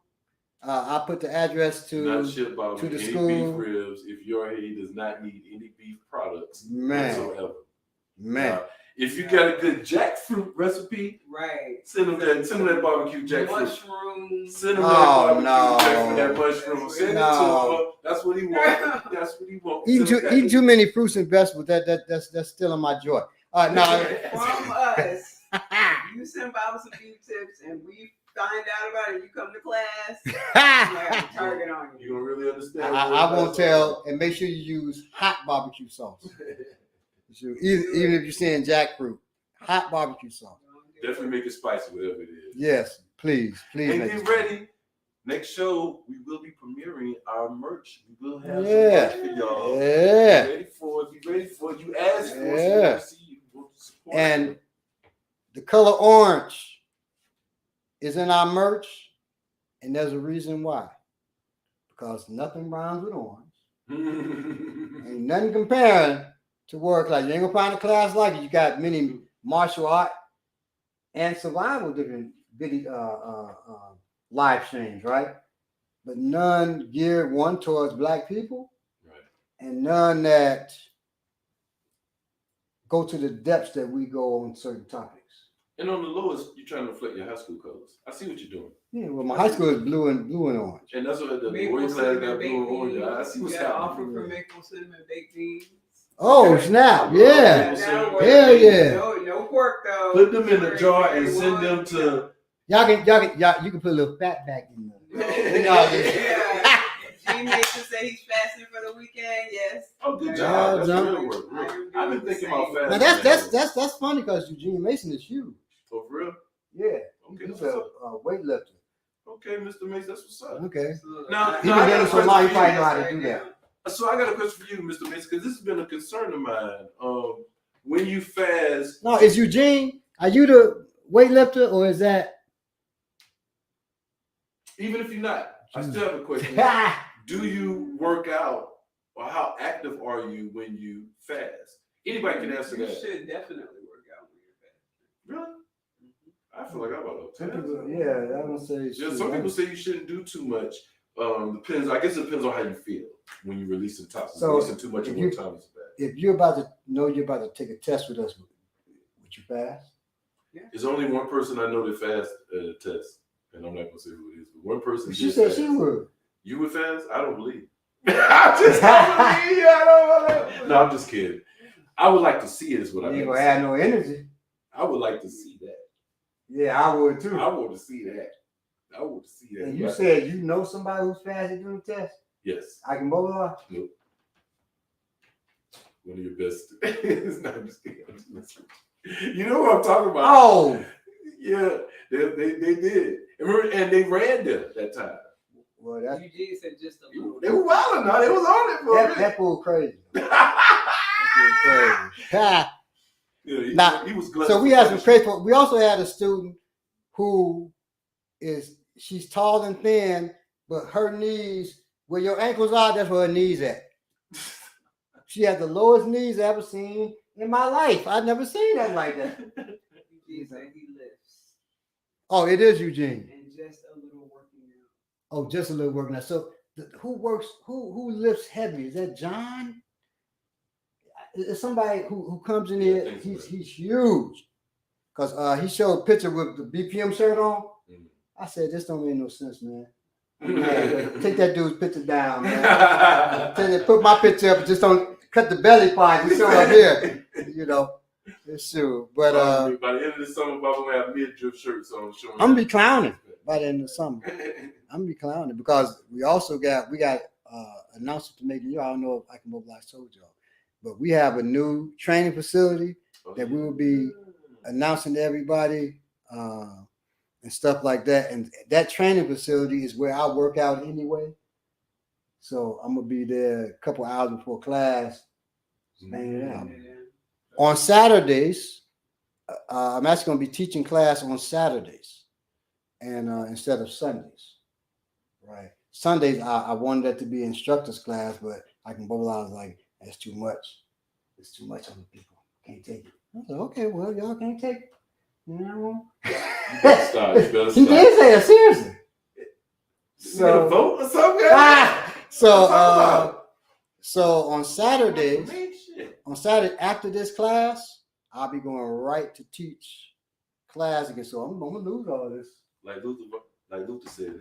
I'll put the address to the the any school. beef ribs if your head does not need any beef products whatsoever. Man. If you got a good jackfruit recipe, Right. Send them that barbecue jackfruit. Mushrooms. Send them that barbecue no. that mushroom. Send it to him. That's what he wants. That's what he wants. Eating too many fruits and vegetables, that's still on my joy. From us. You send Bob some beef tips and we find out about it. You come to class. I have a target on you. You don't really understand. I won't tell, and make sure you use hot barbecue sauce. Even if you're saying jackfruit, hot barbecue sauce. Definitely make it spicy, whatever it is. Yes, please. And get ready. Next show, we will be premiering our merch. We will have some merch for y'all. Yeah. Be ready for it. You asked for it. So you want to support and it. the color orange is in our merch, and there's a reason why. Because nothing rhymes with orange. Ain't nothing comparing to work like you ain't gonna find a class like it. You got many martial art and survival different live streams, right? But none geared one towards Black people, right, and none that go to the depths that we go on certain topics. And on the lowest, you're trying to reflect your high school colors. I see what you're doing. Yeah, well, my high school is blue and orange. And that's what the Maple orange class got blue and orange. I see what's happening. Offer for maple cinnamon baked beans. Oh snap! Yeah, hell yeah. No pork though. Put them in a jar and send them to. Y'all you can put a little fat back in there. Gene Mason say he's fasting for the weekend. Yes. Oh, good job. That's good work. I've been thinking about fasting. Now that's funny because Eugene Mason is huge. Oh, for real? Yeah. Okay, He's a weightlifter. Okay, Mr. Mason, that's what's up. Okay. Now, He been doing so long, he probably know how to do that. So I got a question for you, Mr. Mason, because this has been a concern of mine. When you fast, no, is Eugene? Are you the weightlifter or is that? Even if you're not, I still have a question. Do you work out, or how active are you when you fast? Anybody can answer that. You should definitely work out when you're fasting. Really? I feel like I'm about to. Yeah, I don't say. Some people say you shouldn't do too much. Depends. I guess it depends on how you feel when you release the toxins. So releasing too much at one time is bad. If you're about to take a test with us, would you fast? Yeah. There's only one person I know that fast at a test, and I'm not gonna say who it is, but one person. She did said fast. she would. You would fast? I don't believe. I just don't believe. I don't believe. No, I'm just kidding. I would like to see it. Is what I mean. You ain't gonna have no energy. I would like to see that. Yeah, I would too. I want to see that. I want to see that. And you said you know somebody who's fast at doing the test? Yes. I can mobilize? Nope. One of your best. I'm just kidding. You know what I'm talking about? Oh, yeah, they did. And they ran there that time. well, that's Eugene said just a little. They were wilding now. They was on it for a minute. that fool crazy. That fool crazy. Yeah, Now, he was glad. So we had some crazy. We also had a student who she's tall and thin, but her knees, where your ankles are, that's where her knees at. She had the lowest knees I ever seen in my life. I'd never seen that like that. Eugene said he lifts. Oh, it is Eugene. And just a little working out. Oh, just a little working out. So who lifts heavy? Is that John? It's somebody who comes in here. He's huge. Because he showed a picture with the BPM shirt on. Mm-hmm. I said, this don't make no sense, man. Take that dude's picture down, man. Put my picture up, just don't cut the belly part and show up here. You know, it's true. But by the end of the summer, Bob will have midriff shirts on showing. I'm gonna be clowning by the end of the summer. I'm gonna be clowning because we got announcement to make. I don't know if I can mobilize told y'all, but we have a new training facility that we will be announcing to everybody and stuff like that. And that training facility is where I work out anyway. So I'm gonna be there a couple hours before class, banging it out. On Saturdays, I'm actually gonna be teaching class on Saturdays, and instead of Sundays. Right. Sundays, I wanted that to be instructor's class, but I can mobilize like that's too much. It's too much on the people. Can't take it. I said, okay, well, y'all can't take it. You know? You better stop. He did say it, seriously. So, vote or something? So on Saturdays, after this class, I'll be going right to teach class again. So I'm gonna lose all this. Like Luther said,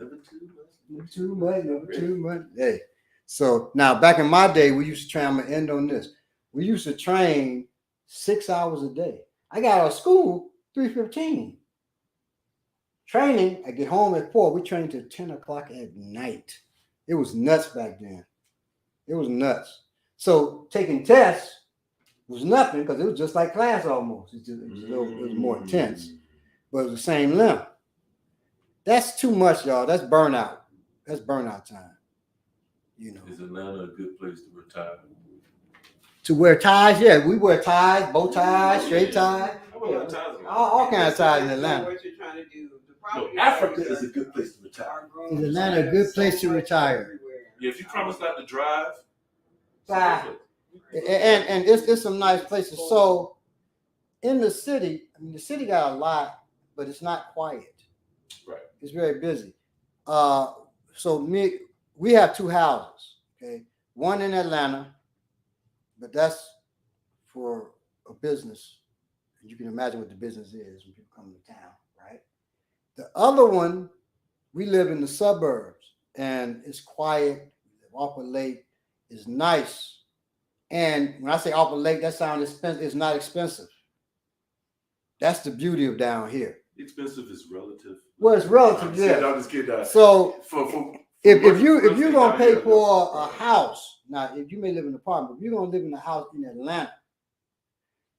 never too much. Hey. So now back in my day, we used to train. I'm gonna end on this. We used to train 6 hours a day. I got out of school 3:15. Training, I get home at 4. We trained till 10 o'clock at night. It was nuts back then. It was nuts. So taking tests was nothing because it was just like class almost. It was more intense, but it was the same length. That's too much, y'all. That's burnout. That's burnout time. You know. Is Atlanta a good place to retire? To wear ties? Yeah, we wear ties, bow ties, straight ties. All kinds of ties in Atlanta. What you're trying to do. No, Africa is a good place to retire. Is Atlanta a good place to retire? Yeah, if you promise not to drive. And it's some nice places. So in the city, I mean, the city got a lot, but it's not quiet. Right. It's very busy. We have 2 houses. Okay, one in Atlanta, but that's for a business. You can imagine what the business is when people come to town, right? The other one, we live in the suburbs, and it's quiet. Off a lake is nice. And when I say off a lake, that sounds expensive. It's not expensive. That's the beauty of down here. Expensive is relative. Well, it's relative, yeah. I'm just kidding. So if you're gonna pay for a house, now if you may live in an apartment, if you're gonna live in a house in Atlanta,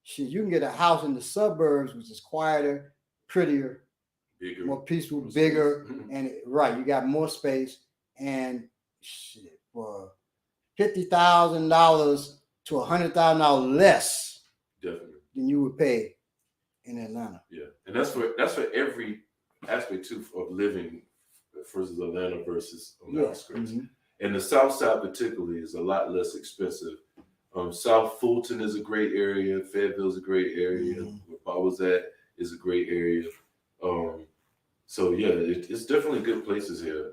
shit, you can get a house in the suburbs, which is quieter, prettier, bigger, more peaceful, bigger, and you got more space. And shit, for $50,000 to $100,000 less, definitely, than you would pay in Atlanta. Yeah, and that's for every aspect too of living versus Atlanta versus on the outskirts. Mm-hmm. And the South Side particularly is a lot less expensive. South Fulton is a great area. Fayetteville is a great area. Mm-hmm. Where Bob was at is a great area. So yeah, it's definitely good places here.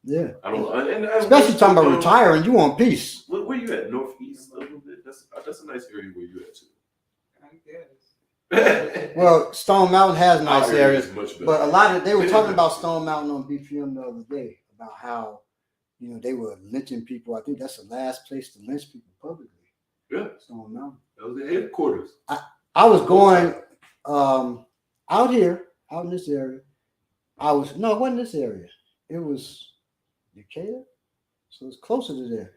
Yeah, I don't, and especially talking about retiring. You want peace. Where you at? Northeast a little bit. That's a nice area where you at too. I guess. Well, Stone Mountain has nice areas, but a lot of they were talking about Stone Mountain on BPM the other day about how they were lynching people. I think that's the last place to lynch people publicly. Yeah, Stone Mountain. That was the headquarters. I was going out in this area. it wasn't this area. It was Decatur, so it's closer to there.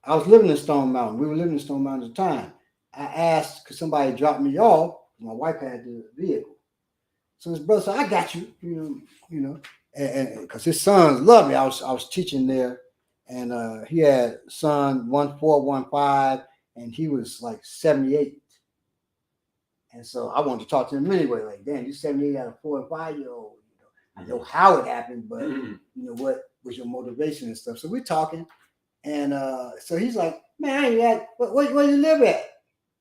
I was living in Stone Mountain. We were living in Stone Mountain at the time. I asked, could somebody drop me off? My wife had the vehicle. So his brother said, I got you, and because his sons loved me. I was teaching there, and he had son 1415, and he was like 78. And so I wanted to talk to him anyway. Like, damn, you 78 out of 4 and 5-year-old. I know how it happened, but what was your motivation and stuff? So we're talking, and so he's like, man, I ain't at where you live at?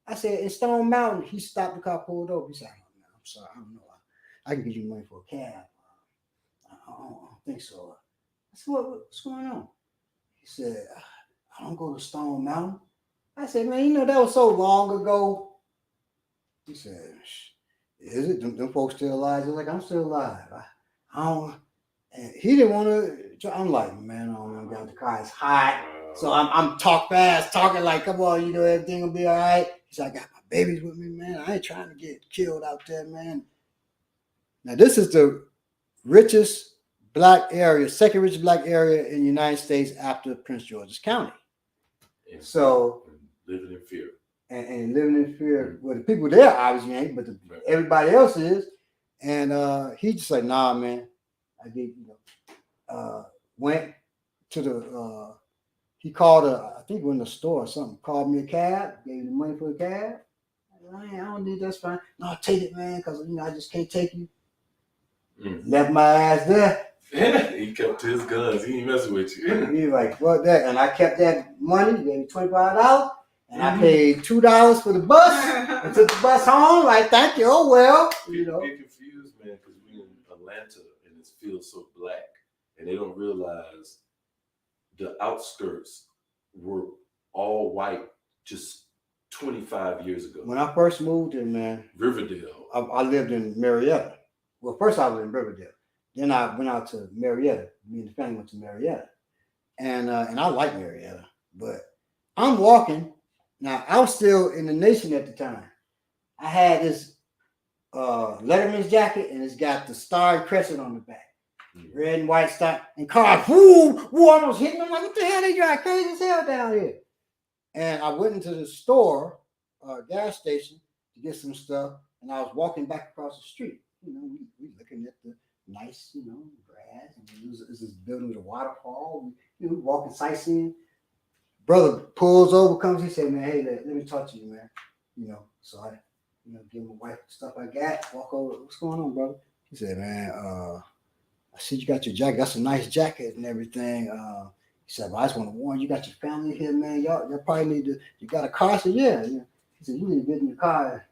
I said, in Stone Mountain. He stopped the car, pulled over. He said, oh, man, I'm sorry, I don't know. I can give you money for a cab. I don't think so. I said, what's going on? He said, I don't go to Stone Mountain. I said, man, that was so long ago. He said, is it? Them folks still alive? He's like, I'm still alive. I don't. And he didn't want to. I'm like, man, I don't want to get out the car. It's hot. So I'm talking like, come on, everything will be all right. He said, I got my babies with me, man. I ain't trying to get killed out there, man. Now, this is the richest black area, second richest black area in the United States after Prince George's County. And so living in fear. And living in fear. Well, the people there obviously ain't, but everybody else is. And he just like, nah, man. I get, went to the, he called I think we're in the store or something, called me a cab, gave me the money for the cab. I don't need that's fine. No, take it, man, because, I just can't take you. Left my ass there. He kept his guns. He ain't messing with you. He was like, fuck that. And I kept that money, gave me $25. And I paid $2 for the bus and took the bus home. Like, thank you. Oh, well. People get confused, man, because we in Atlanta and it feels so black. And they don't realize the outskirts were all white just 25 years ago. When I first moved in, man. Riverdale. I lived in Marietta. Well, first I was in Riverdale. Then I went out to Marietta. Me and the family went to Marietta. And I like Marietta. But I'm walking. Now, I was still in the Nation at the time. I had this Letterman's jacket, and it's got the star and crescent on the back. Red and white star. And cars, woo, almost hitting them. Like, what the hell, they drive crazy as hell down here. And I went into the store, gas station, to get some stuff, and I was walking back across the street. We looking at the nice, grass, and it was this building with a waterfall. We walking, sightseeing. Brother pulls over, comes, he said, man, hey, let me talk to you, man. So I, give my wife the stuff I got, walk over, what's going on, brother? He said, man, I see you got your jacket. That's a nice jacket and everything. He said, well, I just want to warn you, got your family here, man. Y'all probably need to, you got a car? I said, yeah. He said, you need to get in the car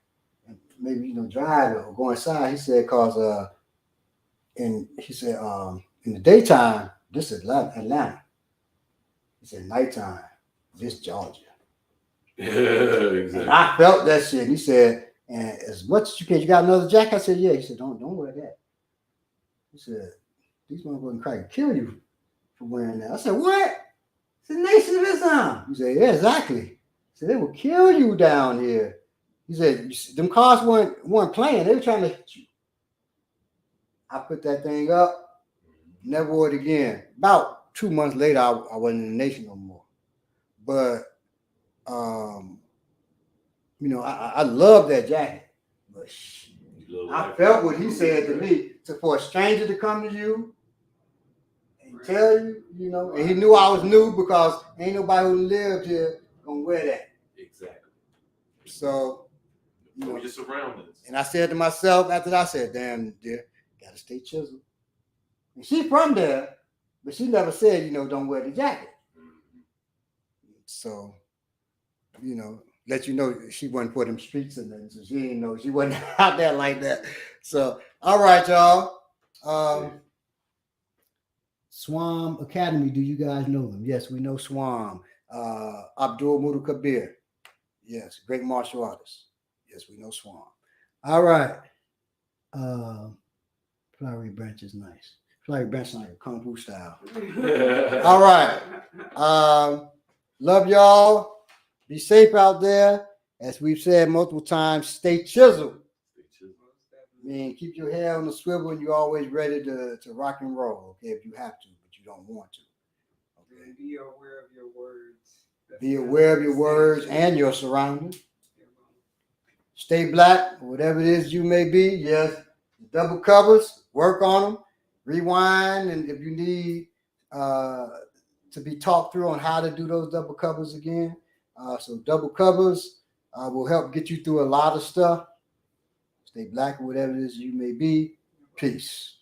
and maybe, drive it or go inside. He said, cause, and he said, in the daytime, this is Atlanta. He said, nighttime, this Georgia. Yeah, exactly. And I felt that shit. He said, and as much as you can, you got another jacket? I said, yeah. He said, don't wear that. He said, these motherfuckers try to kill you for wearing that. I said, what? It's the Nation of Islam. He said, yeah, exactly. He said, they will kill you down here. He said, them cars weren't playing. They were trying to hit you. I put that thing up, never wore it again. About 2 months later, I wasn't in the Nation no more. But, I love that jacket. But I felt what he said to me. For a stranger to come to you and tell you, and he knew I was new because ain't nobody who lived here gonna wear that. Exactly. So, know your surroundings. And I said to myself after that, I said, damn, dear, gotta stay chiseled. And she's from there, but she never said, don't wear the jacket. So, let you know she wasn't for them streets and then, so she didn't know she wasn't out there like that. So, all right, y'all. Swam Academy, do you guys know them? Yes, we know Swam. Abdul Mudu Kabir. Yes, great martial artist. Yes, we know Swam. All right. Flowery Branch is nice. Flowery Branch is like a Kung Fu style. All right. Love y'all. Be safe out there. As we've said multiple times, stay chiseled. I mean, keep your head on the swivel and you're always ready to rock and roll, okay, if you have to, but you don't want to. Okay. And be aware of your words. Be aware of your words and your surroundings. Stay black, whatever it is you may be. Yes, double covers, work on them, rewind, and if you need to be talked through on how to do those double covers again. So double covers will help get you through a lot of stuff. Stay black, whatever it is you may be. Peace.